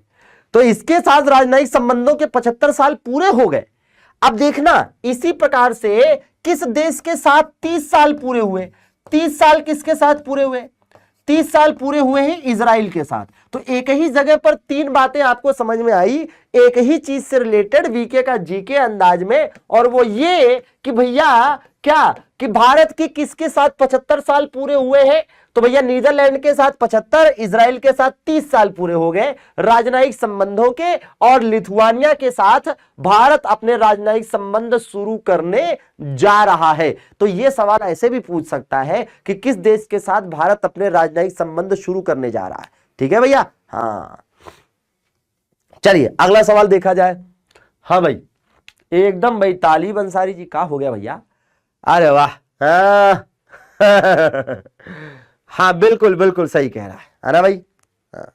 तो इसके साथ राजनयिक संबंधों के 75 साल पूरे हो गए। अब देखना, इसी प्रकार से किस देश के साथ 30 साल पूरे हुए, 30 साल किसके साथ पूरे हुए, 30 साल पूरे हुए हैं इजराइल के साथ। तो एक ही जगह पर तीन बातें आपको समझ में आई, एक ही चीज से रिलेटेड, वीके का जीके अंदाज में। और वो ये कि भैया क्या, कि भारत के किसके साथ 75 साल पूरे हुए हैं, तो भैया नीदरलैंड के साथ 75, इजराइल के साथ 30 साल पूरे हो गए राजनयिक संबंधों के। और लिथुआनिया के साथ भारत अपने राजनयिक संबंध शुरू करने जा रहा है। तो यह सवाल ऐसे भी पूछ सकता है कि किस देश के साथ भारत अपने राजनयिक संबंध शुरू करने जा रहा है। ठीक है भैया, हाँ चलिए अगला सवाल देखा जाए। हाँ भाई एकदम भाई, तालिब अंसारी जी, क्या हो गया भैया, अरे वाह, हाँ बिल्कुल बिल्कुल सही कह रहा है ना भाई, हाँ।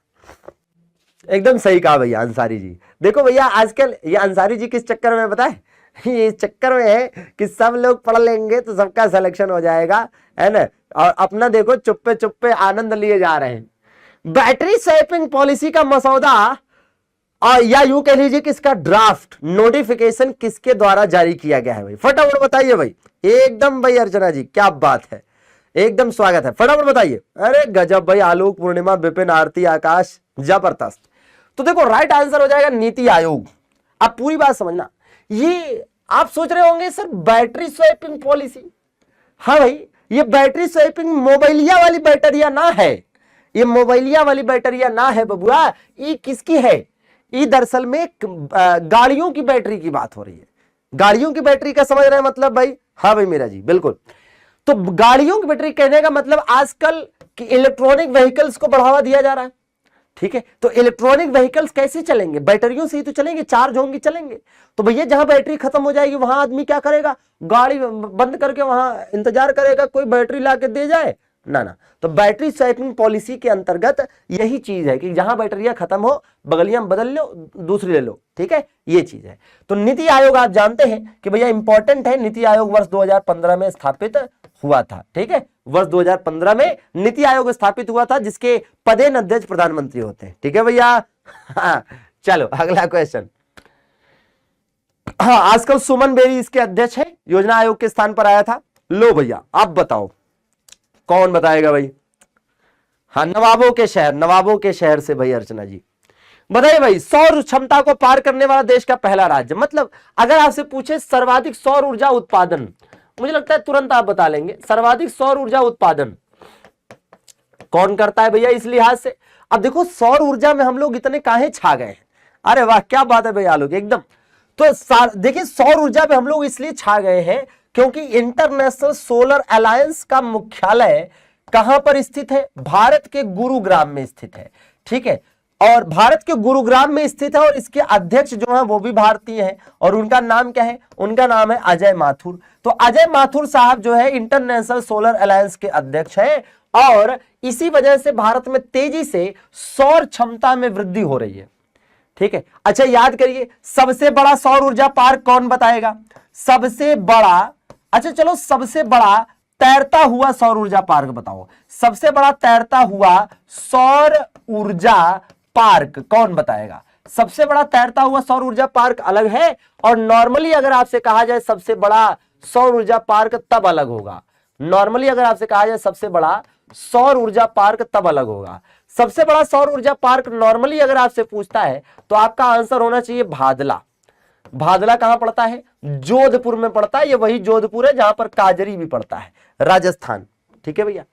एकदम सही कहा भैया अंसारी जी। देखो भैया आजकल ये अंसारी जी किस चक्कर में बताए, ये इस चक्कर में है कि सब लोग पढ़ लेंगे तो सबका सिलेक्शन हो जाएगा, है ना। और अपना देखो चुप्पे चुप्पे आनंद लिए जा रहे हैं। बैटरी स्वैपिंग पॉलिसी का मसौदा, और या यूं कह लीजिए कि इसका ड्राफ्ट नोटिफिकेशन किसके द्वारा जारी किया गया है भाई, फटाफट बताइए भाई। एकदम भाई अर्चना जी क्या बात है, एकदम स्वागत है, फटाफट बताइए। अरे गजब भाई, आलोक, पूर्णिमा, विपिन, आरती, आकाश, जबरदस्त। तो देखो राइट आंसर हो जाएगा नीति आयोग। अब पूरी बात समझना, ये आप सोच रहे होंगे सर बैटरी स्वैपिंग पॉलिसी, हाँ भाई ये बैटरी स्वैपिंग मोबाइलिया वाली बैटरिया ना है, ये मोबाइलिया वाली बैटरिया ना है बबुआ। ये किसकी है, ये दरअसल में गाड़ियों की बैटरी की बात हो रही है। गाड़ियों की बैटरी का समझ रहे हैं मतलब भाई, हाँ भाई मेरा जी बिल्कुल। तो गाड़ियों की बैटरी कहने का मतलब आजकल कि इलेक्ट्रॉनिक व्हीकल्स को बढ़ावा दिया जा रहा है, ठीक है। तो इलेक्ट्रॉनिक व्हीकल्स कैसे चलेंगे, बैटरियों से ही तो चलेंगे, चार्ज होंगे चलेंगे। तो भैया जहां बैटरी खत्म हो जाएगी वहां आदमी क्या करेगा, गाड़ी बंद करके वहां इंतजार करेगा कोई बैटरी ला के दे जाए, ना ना। तो बैटरी स्वैपिंग पॉलिसी के अंतर्गत यही चीज है कि जहां बैटरियां खत्म हो बगलियां बदल लो, दूसरी ले लो, ठीक है, ये चीज है। तो नीति आयोग आप जानते हैं कि भैया इंपॉर्टेंट है, नीति आयोग वर्ष 2015 में स्थापित हुआ था, ठीक है। वर्ष 2015 में नीति आयोग स्थापित हुआ था, जिसके पदेन अध्यक्ष प्रधानमंत्री होते हैं, ठीक है भैया। हाँ, चलो अगला क्वेश्चन। हाँ आजकल सुमन बेरी इसके अध्यक्ष है, योजना आयोग के स्थान पर आया था। लो भैया आप बताओ, कौन बताएगा भाई? हाँ, नवाबों के शहर से भाई अर्चना जी बताइए भाई। सौर क्षमता को पार करने वाला देश का पहला राज्य, मतलब अगर आपसे पूछे सर्वाधिक सौर ऊर्जा उत्पादन, मुझे लगता है तुरंत आप बता लेंगे। सर्वाधिक सौर ऊर्जा उत्पादन कौन करता है भैया इस लिहाज से? अब देखो सौर ऊर्जा में हम लोग इतने काहे छा गए हैं, अरे वाह क्या बात है भैया आलोक एकदम। तो देखिए सौर ऊर्जा में हम लोग इसलिए छा गए हैं क्योंकि इंटरनेशनल सोलर अलायंस का मुख्यालय कहां पर स्थित है? भारत के गुरुग्राम में स्थित है, ठीक है। और भारत के गुरुग्राम में स्थित है और इसके अध्यक्ष जो है वो भी भारतीय हैं और उनका नाम क्या है? उनका नाम है अजय माथुर। तो अजय माथुर साहब जो है इंटरनेशनल सोलर अलायंस के अध्यक्ष हैं और इसी वजह से भारत में तेजी से सौर क्षमता में वृद्धि हो रही है, ठीक है। अच्छा याद करिए सबसे बड़ा सौर ऊर्जा पार्क कौन बताएगा? सबसे बड़ा, अच्छा चलो सबसे बड़ा तैरता हुआ सौर ऊर्जा पार्क बताओ। सबसे बड़ा तैरता हुआ सौर ऊर्जा पार्क कौन बताएगा? सबसे बड़ा तैरता हुआ सौर ऊर्जा पार्क अलग है और नॉर्मली अगर आपसे कहा जाए सबसे बड़ा सौर ऊर्जा पार्क तब अलग होगा। नॉर्मली अगर आपसे कहा जाए सबसे बड़ा सौर ऊर्जा पार्क तब अलग होगा। सबसे बड़ा सौर ऊर्जा पार्क नॉर्मली अगर आपसे पूछता है तो आपका आंसर होना चाहिए भादला। भादला कहां पड़ता है? जोधपुर में पड़ता है। ये वही जोधपुर है जहां पर काजरी भी पड़ता है, राजस्थान, ठीक है भैया।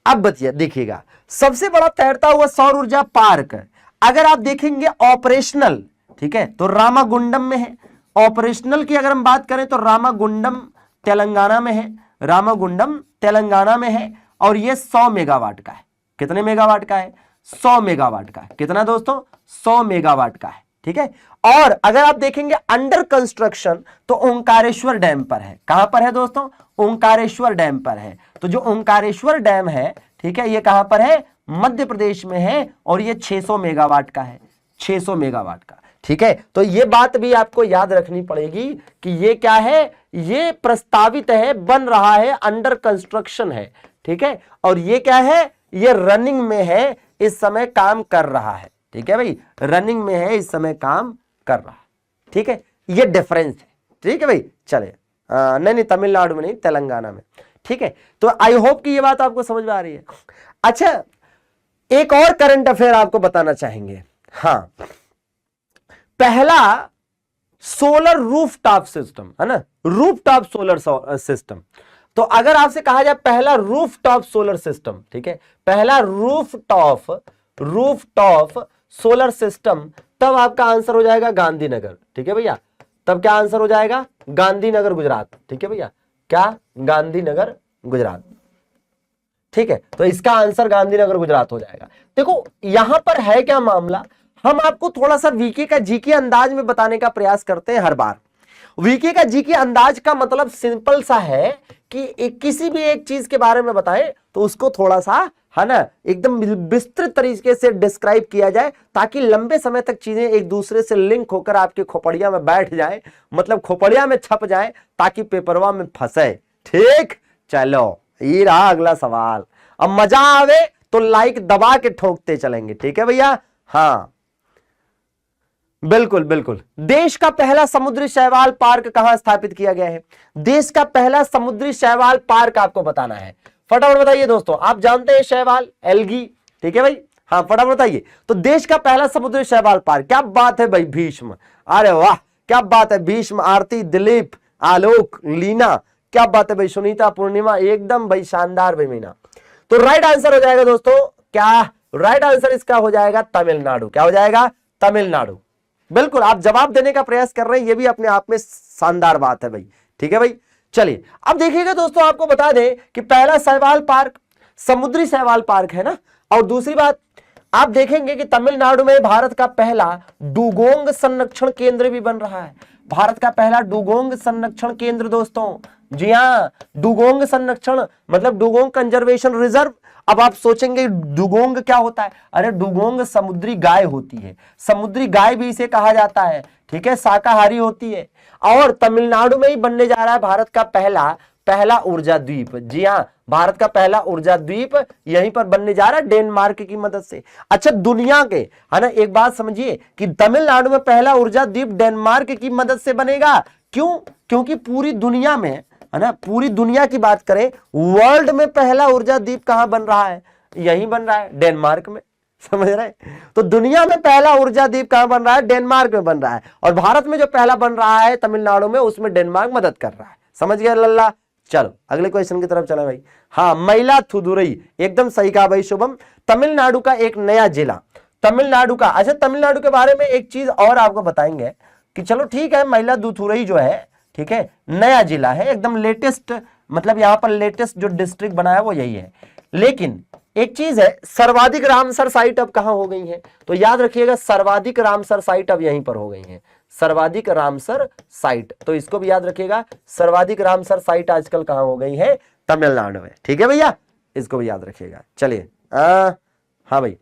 अब बतिया देखिएगा सबसे बड़ा तैरता हुआ सौर ऊर्जा पार्क अगर आप देखेंगे ऑपरेशनल, ठीक है, तो रामागुंडम में है। ऑपरेशनल की अगर हम बात करें तो रामागुंडम तेलंगाना में है, रामागुंडम तेलंगाना में है और ये 100 मेगावाट का है। कितने मेगावाट का है? 100 मेगावाट का है। कितना दोस्तों? 100 मेगावाट का है, ठीक है। और अगर आप देखेंगे अंडर कंस्ट्रक्शन तो ओंकारेश्वर डैम पर है। कहां पर है दोस्तों? ओंकारेश्वर डैम पर है। तो जो ओंकारेश्वर डैम है, ठीक है, ये कहां पर है? मध्य प्रदेश में है और ये 600 मेगावाट का है, 600 मेगावाट का, ठीक है। तो ये बात भी आपको याद रखनी पड़ेगी कि ये क्या है? ये प्रस्तावित है, बन रहा है, अंडर कंस्ट्रक्शन है, ठीक है। और ये क्या है? ये रनिंग में है, इस समय काम कर रहा है, ठीक है भाई, रनिंग में है, इस समय काम कर रहा है, ठीक है। ये डिफरेंस है, ठीक है भाई। चले नहीं तमिलनाडु में नहीं, तेलंगाना में, ठीक है। तो आई होप कि ये बात आपको समझ में आ रही है। अच्छा एक और करंट अफेयर आपको बताना चाहेंगे। हाँ, पहला सोलर रूफटॉप सिस्टम है ना, रूफटॉप सोलर सिस्टम। तो अगर आपसे कहा जाए पहला रूफटॉप सोलर सिस्टम, ठीक है, पहला रूफटॉप सोलर सिस्टम, तब आपका आंसर हो जाएगा गांधीनगर, ठीक है भैया। तब क्या आंसर हो जाएगा? गांधीनगर गुजरात, ठीक है भैया। क्या? गांधीनगर गुजरात, ठीक है। तो इसका आंसर गांधीनगर गुजरात हो जाएगा। देखो यहां पर है क्या मामला, हम आपको थोड़ा सा वीके का जीके अंदाज में बताने का प्रयास करते हैं हर बार। वीके का जीके अंदाज का मतलब सिंपल सा है कि किसी भी एक चीज के बारे में बताएं तो उसको थोड़ा सा, है ना, एकदम विस्तृत तरीके से डिस्क्राइब किया जाए ताकि लंबे समय तक चीजें एक दूसरे से लिंक होकर आपके खोपड़िया में बैठ जाए, मतलब खोपड़िया में छप जाए ताकि पेपरवा में फंसे, ठीक। चलो ये रहा अगला सवाल। अब मजा आवे तो लाइक दबा के ठोकते चलेंगे, ठीक है भैया। हाँ बिल्कुल बिल्कुल। देश का पहला समुद्री शैवाल पार्क कहां स्थापित किया गया है? देश का पहला समुद्री शैवाल पार्क आपको बताना है, फटाफट बताइए दोस्तों। आप जानते हैं शैवाल, एल्गी, ठीक है भाई। हाँ फटाफट बताइए। तो देश का पहला समुद्री शैवाल पार्क, क्या बात है भाई भीष्म, अरे वाह क्या बात है भीष्म, आरती, दिलीप, आलोक, लीना, क्या बात है भाई, सुनीता, पूर्णिमा, एकदम भाई शानदार भाई मीना। तो राइट आंसर हो जाएगा दोस्तों, क्या राइट आंसर इसका हो जाएगा? तमिलनाडु। क्या हो जाएगा? तमिलनाडु। बिल्कुल आप जवाब देने का प्रयास कर रहे हैं, ये भी अपने आप में शानदार बात है भाई, ठीक है भाई। चलिए अब देखिएगा दोस्तों, आपको बता दें कि पहला शैवाल पार्क समुद्री शैवाल पार्क है ना। और दूसरी बात आप देखेंगे कि तमिलनाडु में भारत का पहला डुगोंग संरक्षण केंद्र भी बन रहा है। भारत का पहला डुगोंग संरक्षण केंद्र दोस्तों, जी हाँ, डुगोंग संरक्षण मतलब डुगोंग कंजर्वेशन रिजर्व। अब आप सोचेंगे डुगोंग क्या होता है? अरे डुगोंग समुद्री गाय होती है, समुद्री गाय भी इसे कहा जाता है, ठीक है, शाकाहारी होती है। और तमिलनाडु में ही बनने जा रहा है भारत का पहला ऊर्जा द्वीप। जी हाँ, भारत का पहला ऊर्जा द्वीप यहीं पर बनने जा रहा है डेनमार्क की मदद से। अच्छा दुनिया के, है ना, एक बात समझिए कि तमिलनाडु में पहला ऊर्जा द्वीप डेनमार्क की मदद से बनेगा। क्यों? क्योंकि पूरी दुनिया में, है ना, पूरी दुनिया की बात करें, वर्ल्ड में पहला ऊर्जा द्वीप कहां बन रहा है? यहीं बन रहा है, डेनमार्क में। समझ रहे हैं? तो दुनिया में पहला ऊर्जा द्वीप कहां बन रहा है? डेनमार्क में बन रहा है। और भारत में जो पहला बन रहा है तमिलनाडु में, उसमें डेनमार्क मदद कर रहा है। समझ गया लल्ला? चलो अगले क्वेश्चन की तरफ चले भाई। हाँ, मयिलादुथुरई, एकदम सही कहा भाई शुभम। तमिलनाडु का एक नया जिला, तमिलनाडु का। अच्छा, तमिलनाडु के बारे में एक चीज और आपको बताएंगे कि चलो ठीक है, मयिलादुथुरई जो है, ठीक है, नया जिला है, एकदम लेटेस्ट, मतलब यहां पर लेटेस्ट जो डिस्ट्रिक्ट बना है वो यही है। लेकिन एक चीज है, सर्वाधिक रामसर साइट अब कहां हो गई है? तो याद रखिएगा, सर्वाधिक रामसर साइट अब यहीं पर हो गई है, सर्वाधिक रामसर साइट। तो इसको भी याद रखिएगा, सर्वाधिक रामसर साइट आजकल कहां हो गई है? तमिलनाडु में। ठीक है भैया, इसको भी याद रखिएगा। चलिए हाँ भाई,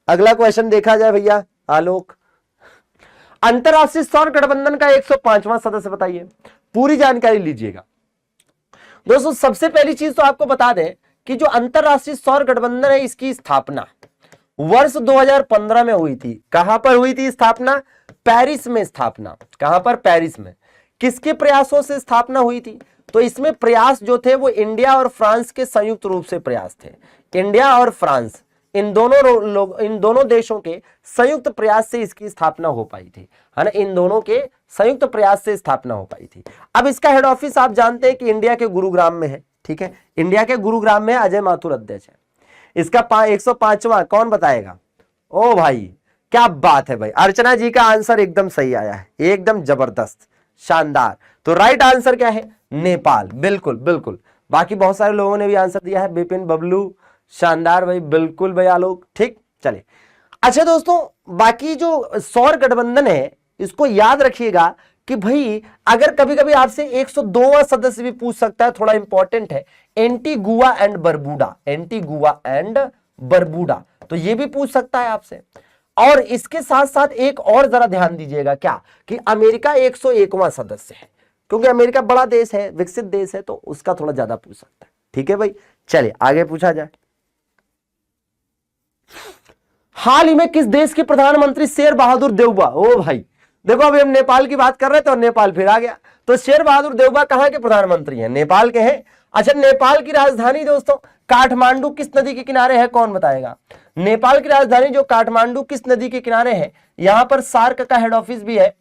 अगला क्वेश्चन देखा जाए भैया। आलोक, अंतरराष्ट्रीय सौर गठबंधन का 105वां सदस्य बताइए। पूरी जानकारी लीजिएगा दोस्तों। सबसे पहली चीज तो आपको बता दें कि जो अंतरराष्ट्रीय सौर गठबंधन है, इसकी स्थापना वर्ष 2015 में हुई थी। कहां पर हुई थी स्थापना? पेरिस में स्थापना। कहां पर? पेरिस में। किसके प्रयासों से स्थापना हुई थी? तो इसमें प्रयास जो थे वो इंडिया और फ्रांस के संयुक्त रूप से प्रयास थे। इंडिया और फ्रांस, इन दोनों देशों के संयुक्त प्रयास से इसकी स्थापना हो पाई थी, है ना। इन दोनों के संयुक्त प्रयास से स्थापना हो पाई थी। अब इसका हेड ऑफिस आप जानते हैं कि इंडिया के गुरुग्राम में है। ठीक है, इंडिया के गुरुग्राम में अजय माथुर अध्यक्ष है। इसका 105वां कौन बताएगा? ओ भाई, क्या बात है भाई, अर्चना जी का आंसर एकदम सही आया है, एकदम जबरदस्त, शानदार। तो राइट आंसर क्या है? नेपाल। बिल्कुल बिल्कुल, बाकी बहुत सारे लोगों ने भी आंसर दिया है। बिपिन, बबलू, शानदार भाई, बिल्कुल भाई आलोक। ठीक, चलिए। अच्छा दोस्तों, बाकी जो सौर गठबंधन है, इसको याद रखिएगा कि भाई अगर कभी कभी आपसे 102वां सदस्य भी पूछ सकता है, थोड़ा इंपॉर्टेंट है, एंटीगुआ एंड बरबूडा। एंटीगुआ एंड बरबूडा, तो ये भी पूछ सकता है आपसे। और इसके साथ साथ एक और जरा ध्यान दीजिएगा, क्या कि अमेरिका 101वां सदस्य है, क्योंकि अमेरिका बड़ा देश है, विकसित देश है, तो उसका थोड़ा ज्यादा पूछ सकता है। ठीक है भाई, चलिए आगे पूछा जाए। हाल ही में किस देश के प्रधानमंत्री शेर बहादुर देउबा, ओ भाई देखो अभी हम नेपाल की बात कर रहे थे और नेपाल फिर आ गया। तो शेर बहादुर देउबा कहां के प्रधानमंत्री हैं? नेपाल के हैं। अच्छा, नेपाल की राजधानी दोस्तों काठमांडू किस नदी के किनारे है? कौन बताएगा? नेपाल की राजधानी जो काठमांडू किस नदी के किनारे है? यहां पर सार्क का हेड ऑफिस भी है,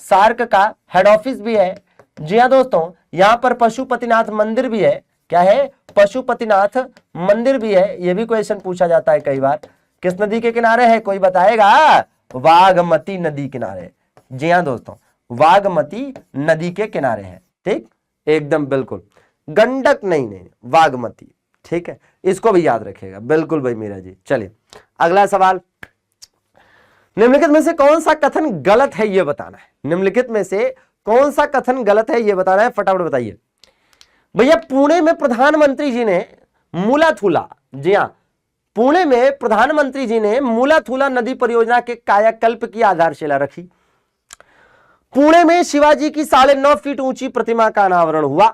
सार्क का हेड ऑफिस भी है। जी हाँ दोस्तों, यहां पर पशुपतिनाथ मंदिर भी है। क्या है? पशुपतिनाथ मंदिर भी है। यह भी क्वेश्चन पूछा जाता है कई बार। किस नदी के किनारे है? कोई बताएगा? बागमती नदी किनारे। जी हाँ दोस्तों, बागमती नदी के किनारे है। ठीक, एकदम बिल्कुल, गंडक नहीं, बागमती। ठीक है, इसको भी याद रखिएगा। बिल्कुल भाई मीरा जी। चलिए अगला सवाल, निम्नलिखित में से कौन सा कथन गलत है ये बताना है। निम्नलिखित में से कौन सा कथन गलत है ये बताना है, फटाफट बताइए भैया। पुणे में प्रधानमंत्री जी ने मूलाथुला, जी हाँ, पुणे में प्रधानमंत्री जी ने मूलाथुला नदी परियोजना के कायाकल्प की आधारशिला रखी। पुणे में शिवाजी की 9.5 फीट ऊंची प्रतिमा का अनावरण हुआ।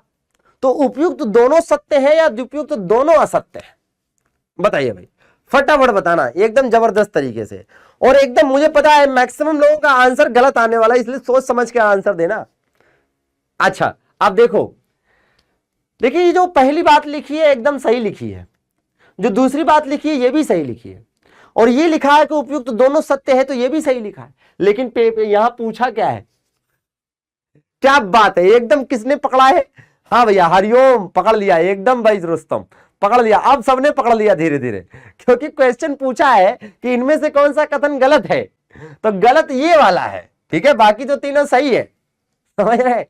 तो उपयुक्त दोनों सत्य है या उपयुक्त दोनों असत्य है? बताइए भाई, फटाफट बताना एकदम जबरदस्त तरीके से। और एकदम मुझे पता है मैक्सिमम लोगों का आंसर गलत आने वाला है, इसलिए सोच समझ के आंसर देना। अच्छा, अब देखो, देखिए ये जो पहली बात लिखी है एकदम सही लिखी है, जो दूसरी बात लिखी है ये भी सही लिखी है, और ये लिखा है कि उपयुक्त दोनों सत्य है, तो ये भी सही लिखा है। लेकिन यहां पूछा क्या है? क्या बात है, एकदम किसने पकड़ा है? हाँ भैया, हरिओम पकड़ लिया एकदम भाई, रुस्तम पकड़ लिया। अब सबने पकड़ लिया धीरे धीरे, क्योंकि क्वेश्चन पूछा है कि इनमें से कौन सा कथन गलत है, तो गलत ये वाला है। ठीक है, बाकी तो तीनों सही है, समझ रहे?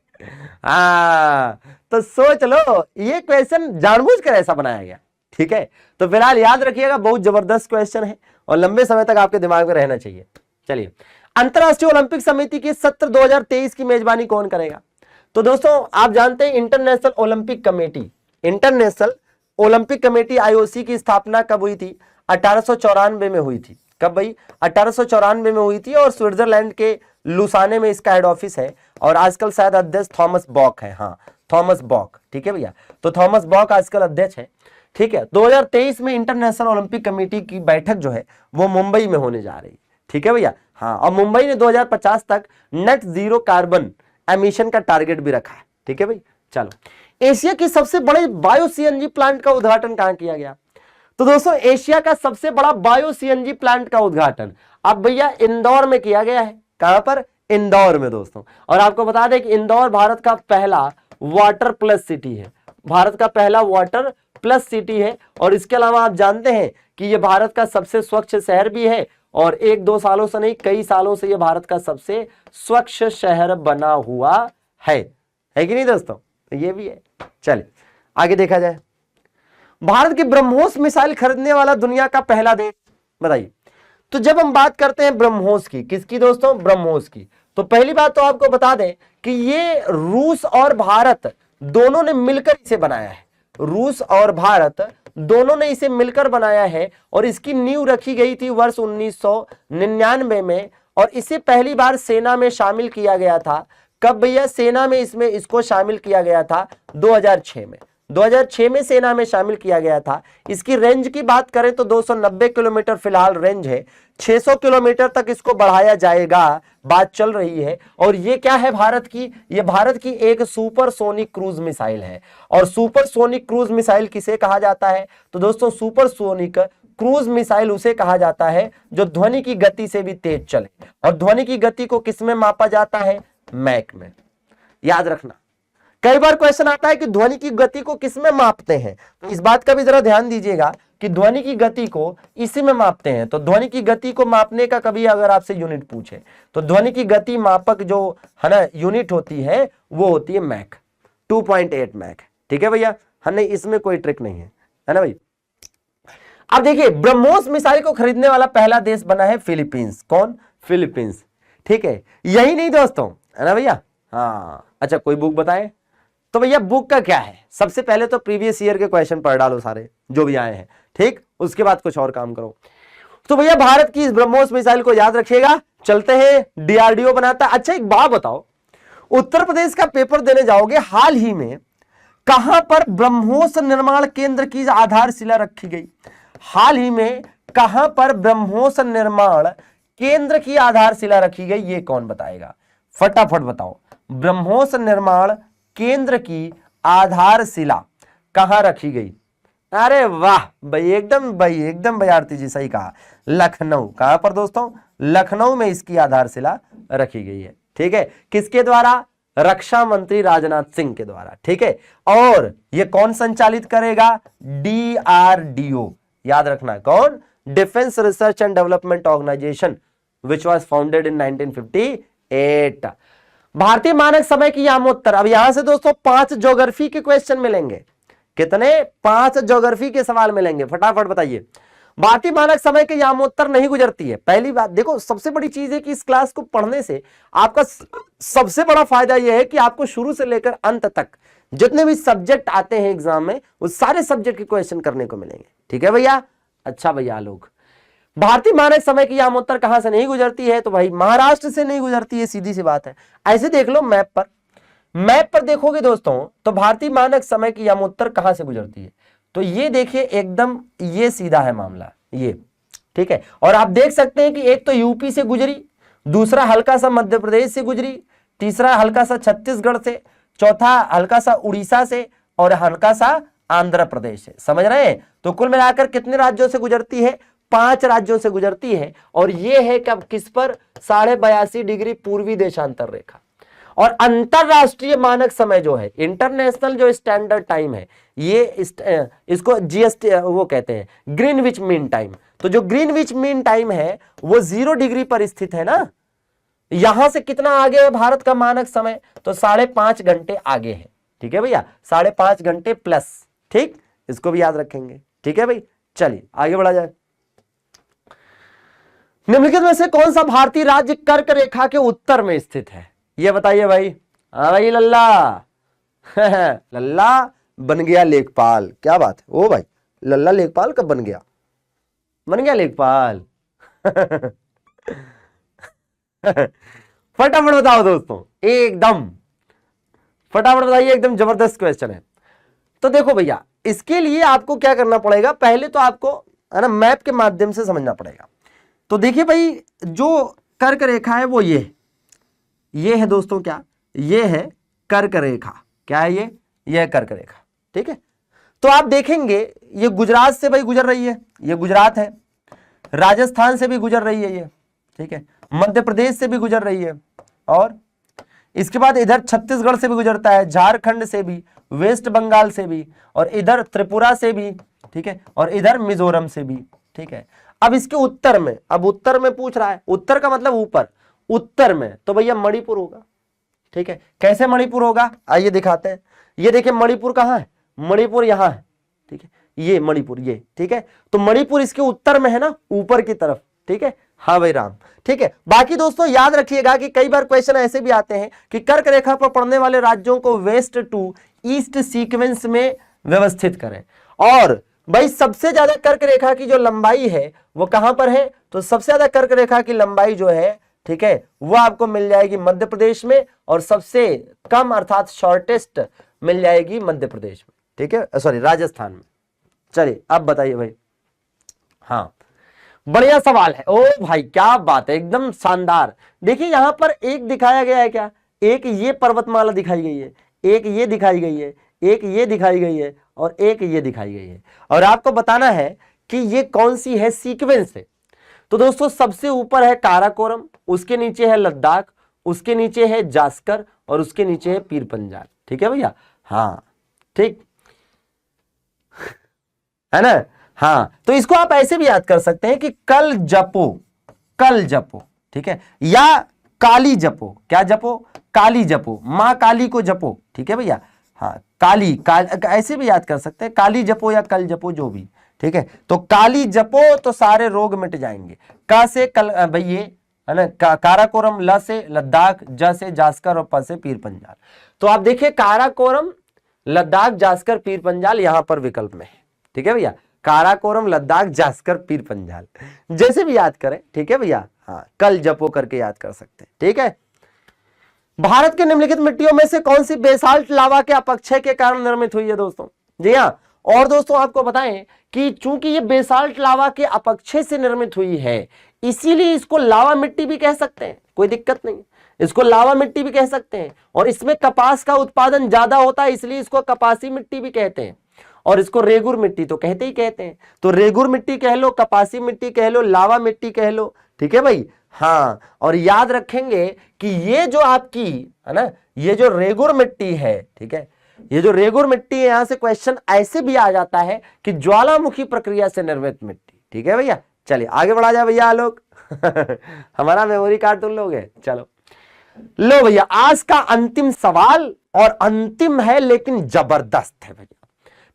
हाँ, तो सोच लो, ये क्वेश्चन जानबूझकर ऐसा बनाया गया। ठीक है, तो फिलहाल याद रखिएगा, बहुत जबरदस्त क्वेश्चन है और लंबे समय तक आपके दिमाग में रहना चाहिए। चलिए, अंतरराष्ट्रीय ओलंपिक समिति के सत्र 2023 की मेजबानी कौन करेगा? तो दोस्तों आप जानते हैं international Olympic committee, international Olympic committee IOC की स्थापना कब हुई थी? 1894 में हुई थी। कब भाई? 1894 में हुई थी, और स्विट्जरलैंड के लुसाने में इसका हेड ऑफिस है, और आजकल शायद अध्यक्ष थॉमस बॉक है। हाँ, थॉमस बॉक। ठीक है भैया, तो थॉमस बॉक आजकल अध्यक्ष है। ठीक है, 2023 में इंटरनेशनल ओलंपिक कमेटी की बैठक जो है वो मुंबई में होने जा रही। ठीक है भैया, हाँ, और मुंबई ने 2050 तक नेट जीरो कार्बन एमिशन का टारगेट भी रखा है। ठीक है भाई, चलो एशिया की सबसे बड़े बायो सीएनजी प्लांट का उद्घाटन कहां किया गया? तो दोस्तों एशिया का सबसे बड़ा बायो सीएनजी प्लांट का उद्घाटन अब भैया इंदौर में किया गया है। कहां पर? इंदौर में दोस्तों। और आपको बता दें कि इंदौर भारत का पहला वाटर प्लस सिटी है, भारत का पहला वाटर प्लस सिटी है। और इसके अलावा आप जानते हैं कि यह भारत का सबसे स्वच्छ शहर भी है और 1-2 सालों से नहीं, कई सालों से यह भारत का सबसे स्वच्छ शहर बना हुआ है कि नहीं दोस्तों? तो ये भी है। चलिए आगे देखा जाए। भारत की ब्रह्मोस मिसाइल खरीदने वाला दुनिया का पहला देश बताइए। तो जब हम बात करते हैं ब्रह्मोस की, किसकी दोस्तों? ब्रह्मोस की। तो पहली बात तो आपको बता दें कि ये रूस और भारत दोनों ने मिलकर इसे बनाया है। रूस और भारत दोनों ने इसे मिलकर बनाया है और इसकी नींव रखी गई थी वर्ष 1999 में और इसे पहली बार सेना में शामिल किया गया था। कब भैया? सेना में इसको शामिल किया गया था 2006 में। 2006 में सेना में शामिल किया गया था। इसकी रेंज की बात करें तो 290 किलोमीटर फिलहाल रेंज है, 600 किलोमीटर तक इसको बढ़ाया जाएगा, बात चल रही है। और ये क्या है भारत की? ये भारत की एक सुपरसोनिक क्रूज मिसाइल है। और सुपरसोनिक क्रूज मिसाइल किसे कहा जाता है? तो दोस्तों सुपरसोनिक क्रूज मिसाइल उसे कहा जाता है जो ध्वनि की गति से भी तेज चले। और ध्वनि की गति को किसमें मापा जाता है? मैक में। याद रखना, कई बार क्वेश्चन आता है कि ध्वनि की गति को किसमें मापते हैं, तो इस बात का भी जरा ध्यान दीजिएगा कि ध्वनि की गति को इसी में मापते हैं। तो ध्वनि की गति को मापने का कभी अगर आपसे यूनिट पूछे तो ध्वनि की गति मापक जो है ना यूनिट होती है वो होती है मैक, 2.8 मैक। ठीक है भैया? हाँ, नहीं इसमें कोई ट्रिक नहीं है ना भाई। अब देखिए ब्रह्मोस मिसाइल को खरीदने वाला पहला देश बना है फिलीपींस। कौन? फिलीपींस। ठीक है, यही नहीं दोस्तों, है ना भैया? हाँ, अच्छा कोई बुक बताए तो भैया बुक का क्या है? सबसे पहले तो प्रीवियस ईयर के क्वेश्चन पढ़ डालो सारे जो भी आए हैं, ठीक, उसके बाद कुछ और काम करो। तो भैया भारत की इस ब्रह्मोस मिसाइल को याद रखिएगा। चलते हैं, डीआरडीओ बनाता। अच्छा एक बात बताओ, उत्तर प्रदेश का पेपर देने जाओगे, हाल ही में कहां पर ब्रह्मोस निर्माण केंद्र की आधारशिला रखी गई? हाल ही में कहां पर ब्रह्मोस निर्माण केंद्र की आधारशिला रखी गई? ये कौन बताएगा? फटाफट बताओ। ब्रह्मोस निर्माण केंद्र की आधारशिला कहां रखी गई? अरे वाह भाई, एकदम भाई आरती जी सही कहा, लखनऊ। कहां पर दोस्तों? लखनऊ में इसकी आधारशिला रखी गई है। ठीक है, किसके द्वारा? रक्षा मंत्री राजनाथ सिंह के द्वारा। ठीक है, और यह कौन संचालित करेगा? डीआरडीओ। याद रखना, कौन? Defence research and development organisation which was founded in 1958। भारतीय मानक समय की यामोत्तर। अब यहां से दोस्तों 5 ज्योग्राफी के क्वेश्चन मिलेंगे। कितने? 5 ज्योग्राफी के सवाल मिलेंगे। फटाफट बताइए। भारतीय मानक समय के यामोत्तर नहीं गुजरती है। पहली बात देखो, सबसे बड़ी चीज है कि इस क्लास को पढ़ने से आपका सबसे बड़ा फायदा यह है कि आपको शुरू से लेकर अंत तक जितने भी सब्जेक्ट आते हैं एग्जाम में वो सारे सब्जेक्ट के क्वेश्चन करने को मिलेंगे। ठीक है भैया? अच्छा भैया लोग, भारतीय मानक समय की यामोत्तर कहां से नहीं गुजरती है? तो भाई महाराष्ट्र से नहीं गुजरती है, सीधी सी बात है। ऐसे देख लो मैप पर देखोगे दोस्तों तो भारतीय मानक समय की यामोत्तर कहां से गुजरती है? तो ये देखिए एकदम ये सीधा है मामला ये। ठीक है, और आप देख सकते हैं कि एक तो यूपी से गुजरी, दूसरा हल्का सा मध्य प्रदेश से गुजरी, तीसरा हल्का सा छत्तीसगढ़ से, चौथा हल्का सा उड़ीसा से और हल्का सा आंध्र प्रदेश से। समझ रहे हैं? तो कुल मिलाकर कितने राज्यों से गुजरती है? 5 राज्यों से गुजरती है। और यह है कि अब किस पर? 82.5 डिग्री पूर्वी देशांतर रेखा। और अंतरराष्ट्रीय मानक समय जो है, इंटरनेशनल जो स्टैंडर्ड टाइम है, ये इसको जीएसटी वो कहते हैं ग्रीनविच मीन टाइम। तो जो ग्रीनविच मीन टाइम है वो 0 डिग्री पर स्थित है ना। यहां से कितना आगे है भारत का मानक समय? तो 5.5 घंटे आगे है। ठीक है भैया, 5.5 घंटे प्लस। ठीक, इसको भी याद रखेंगे। ठीक है भाई, चलिए आगे बढ़ा जाए। निम्नलिखित में से कौन सा भारतीय राज्य कर्क रेखा के उत्तर में स्थित है? ये बताइए भाई। हाँ भाई लल्ला लल्ला बन गया लेखपाल। क्या बात है? ओ भाई लल्ला लेखपाल कब बन गया? बन गया लेखपाल फटाफट बताओ दोस्तों, एकदम फटाफट बताइए, एकदम जबरदस्त क्वेश्चन है। तो देखो भैया, इसके लिए आपको क्या करना पड़ेगा? पहले तो आपको है ना मैप के माध्यम से समझना पड़ेगा। तो देखिए भाई, जो कर्क रेखा है वो ये है दोस्तों। क्या ये है? कर्क रेखा। क्या है ये? यह कर्क रेखा, ठीक है। तो आप देखेंगे ये गुजरात से भाई गुजर रही है, ये गुजरात है, राजस्थान से भी गुजर रही है ये, ठीक है, मध्य प्रदेश से भी गुजर रही है, और इसके बाद इधर छत्तीसगढ़ से भी गुजरता है, झारखंड से भी, वेस्ट बंगाल से भी, और इधर त्रिपुरा से भी, ठीक है, और इधर मिजोरम से भी, ठीक है। अब इसके उत्तर में, अब उत्तर में पूछ रहा है, उत्तर का मतलब ऊपर, उत्तर में तो भैया मणिपुर होगा, ठीक है। कैसे मणिपुर होगा, आइए दिखाते हैं। ये देखिए मणिपुर कहाँ है, मणिपुर यहाँ है, ठीक है, ये मणिपुर ये, ठीक है। तो मणिपुर इसके उत्तर में है ना, ऊपर की तरफ, ठीक है। हाँ भाई राम, ठीक है। बाकी दोस्तों याद रखिएगा कि कई बार क्वेश्चन ऐसे भी आते हैं कि कर्क रेखा पर पड़ने वाले राज्यों को वेस्ट टू ईस्ट सीक्वेंस में व्यवस्थित करें। और भाई सबसे ज्यादा कर्क रेखा की जो लंबाई है वो कहां पर है, तो सबसे ज्यादा कर्क रेखा की लंबाई जो है, ठीक है, वो आपको मिल जाएगी मध्य प्रदेश में, और सबसे कम अर्थात शॉर्टेस्ट मिल जाएगी मध्य प्रदेश में, ठीक है, सॉरी राजस्थान में। चलिए अब बताइए भाई। हाँ बढ़िया सवाल है, ओ भाई क्या बात है, एकदम शानदार। देखिए यहां पर एक दिखाया गया है क्या, एक ये पर्वतमाला दिखाई गई है, एक ये दिखाई गई है, एक ये दिखाई गई है, और एक ये दिखाई गई है, और आपको बताना है कि ये कौन सी है, सीक्वेंस है। तो दोस्तों सबसे ऊपर है काराकोरम, उसके नीचे है लद्दाख, उसके नीचे है जास्कर, और उसके नीचे है पीर पंजाल, ठीक है भैया। हाँ ठीक है ना। हाँ तो इसको आप ऐसे भी याद कर सकते हैं कि कल जपो, कल जपो, ठीक है, या काली जपो, क्या जपो, काली जपो, मां काली को जपो, ठीक है भैया। हाँ काली ऐसे भी याद कर सकते हैं, काली जपो या कल जपो जो भी, ठीक है। तो काली जपो तो सारे रोग मिट जाएंगे। का से कल भाई ये है ना, काराकोरम, ल से लद्दाख, ज से जास्कर, और प से पीर पंजाल। तो आप देखिए काराकोरम, लद्दाख, जास्कर, पीर पंजाल यहां पर विकल्प में है, ठीक है भैया। काराकोरम, लद्दाख, जास्कर, पीर पंजाल जैसे भी याद करें, ठीक है भैया। हाँ कल जपो करके याद कर सकते हैं, ठीक है। भारत के निम्नलिखित मिट्टियों में से कौन सी बेसाल्ट लावा के अपक्षय के कारण निर्मित हुई है दोस्तों, जी हाँ। और दोस्तों आपको बताएं कि चूंकि ये बेसाल्ट लावा के अपक्षय से निर्मित हुई है, इसीलिए इसको लावा मिट्टी भी कह सकते हैं, कोई दिक्कत नहीं, इसको लावा मिट्टी भी कह सकते हैं। और इसमें कपास का उत्पादन ज्यादा होता है, इसलिए इसको कपासी मिट्टी भी कहते हैं, और इसको रेगुर मिट्टी तो कहते ही कहते हैं। तो रेगुर मिट्टी कह लो, कपासी मिट्टी कह लो, लावा मिट्टी कह लो, ठीक है भाई। हाँ और याद रखेंगे कि ये जो आपकी है ना, ये जो रेगुर मिट्टी है, ठीक है, ये जो रेगुर मिट्टी है, यहां से क्वेश्चन ऐसे भी आ जाता है कि ज्वालामुखी प्रक्रिया से निर्मित मिट्टी, ठीक है भैया। चलिए आगे बढ़ा जाए भैया लोग हमारा मेमोरी कार्ड तुम लोग है। चलो लो भैया आज का अंतिम सवाल, और अंतिम है लेकिन जबरदस्त है भैया।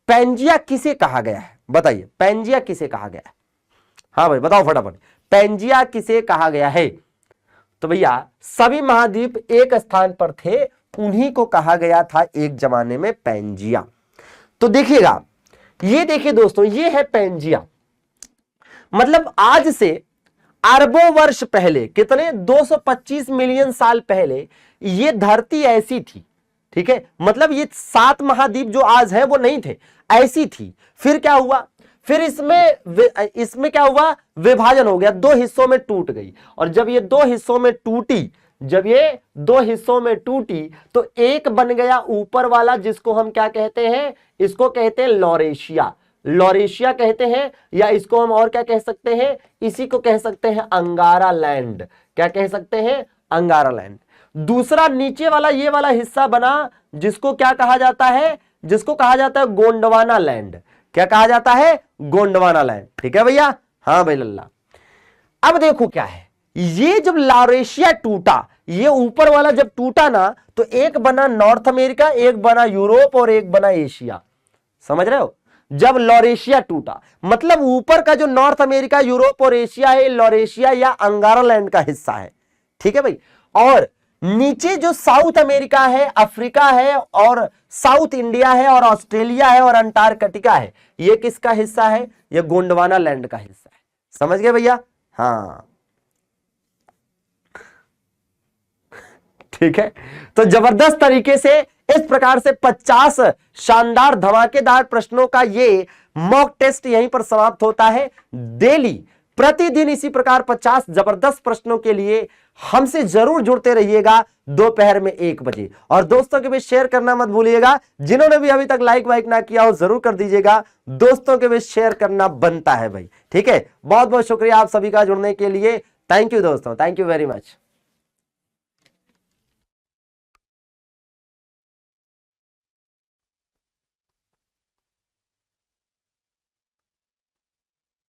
पेंजिया किसे कहा गया है, बताइए पेंजिया किसे कहा गया है। हाँ भाई बताओ फटाफट, पेंजिया किसे कहा गया है। तो भैया सभी महाद्वीप एक स्थान पर थे, उन्हीं को कहा गया था एक जमाने में पेंजिया। तो देखिएगा, ये देखिए दोस्तों, ये है पेंजिया। मतलब आज से अरबों वर्ष पहले, कितने 225 मिलियन साल पहले ये धरती ऐसी थी, ठीक है। मतलब ये 7 महाद्वीप जो आज है वो नहीं थे, ऐसी थी। फिर क्या हुआ, फिर इसमें क्या हुआ, विभाजन हो गया, 2 हिस्सों में टूट गई। और जब ये 2 हिस्सों में टूटी, जब ये 2 हिस्सों में टूटी तो एक बन गया ऊपर वाला, जिसको हम क्या कहते हैं, इसको कहते हैं लॉरेशिया, लॉरेशिया कहते हैं, या इसको हम और क्या कह सकते हैं, इसी को कह सकते हैं अंगारा लैंड। क्या कह सकते हैं, अंगारा लैंड। दूसरा नीचे वाला ये वाला हिस्सा बना, जिसको क्या कहा जाता है, जिसको कहा जाता है गोंडवाना लैंड। क्या कहा जाता है, गोंडवाना लैंड, ठीक है भैया। हाँ भाई लल्ला। अब देखो क्या है, ये जब लॉरेशिया टूटा, ये ऊपर वाला जब टूटा ना, तो एक बना नॉर्थ अमेरिका, एक बना यूरोप, और एक बना एशिया। समझ रहे हो, जब लॉरेशिया टूटा मतलब ऊपर का जो नॉर्थ अमेरिका, यूरोप और एशिया है, लॉरेशिया या अंगारा लैंड का हिस्सा है, ठीक है भाई। और नीचे जो साउथ अमेरिका है, अफ्रीका है, और साउथ इंडिया है, और ऑस्ट्रेलिया है, और अंटार्कटिका है, ये किसका हिस्सा है, ये गोंडवाना लैंड का हिस्सा है। समझ गए भैया। हाँ ठीक है। तो जबरदस्त तरीके से इस प्रकार से 50 शानदार धमाकेदार प्रश्नों का ये मॉक टेस्ट यहीं पर समाप्त होता है। डेली प्रतिदिन इसी प्रकार 50 जबरदस्त प्रश्नों के लिए हमसे जरूर जुड़ते रहिएगा दोपहर में 1 बजे। और दोस्तों के बीच शेयर करना मत भूलिएगा, जिन्होंने भी अभी तक लाइक वाइक ना किया हो जरूर कर दीजिएगा, दोस्तों के बीच शेयर करना बनता है भाई, ठीक है। बहुत बहुत शुक्रिया आप सभी का जुड़ने के लिए। थैंक यू दोस्तों, थैंक यू वेरी मच।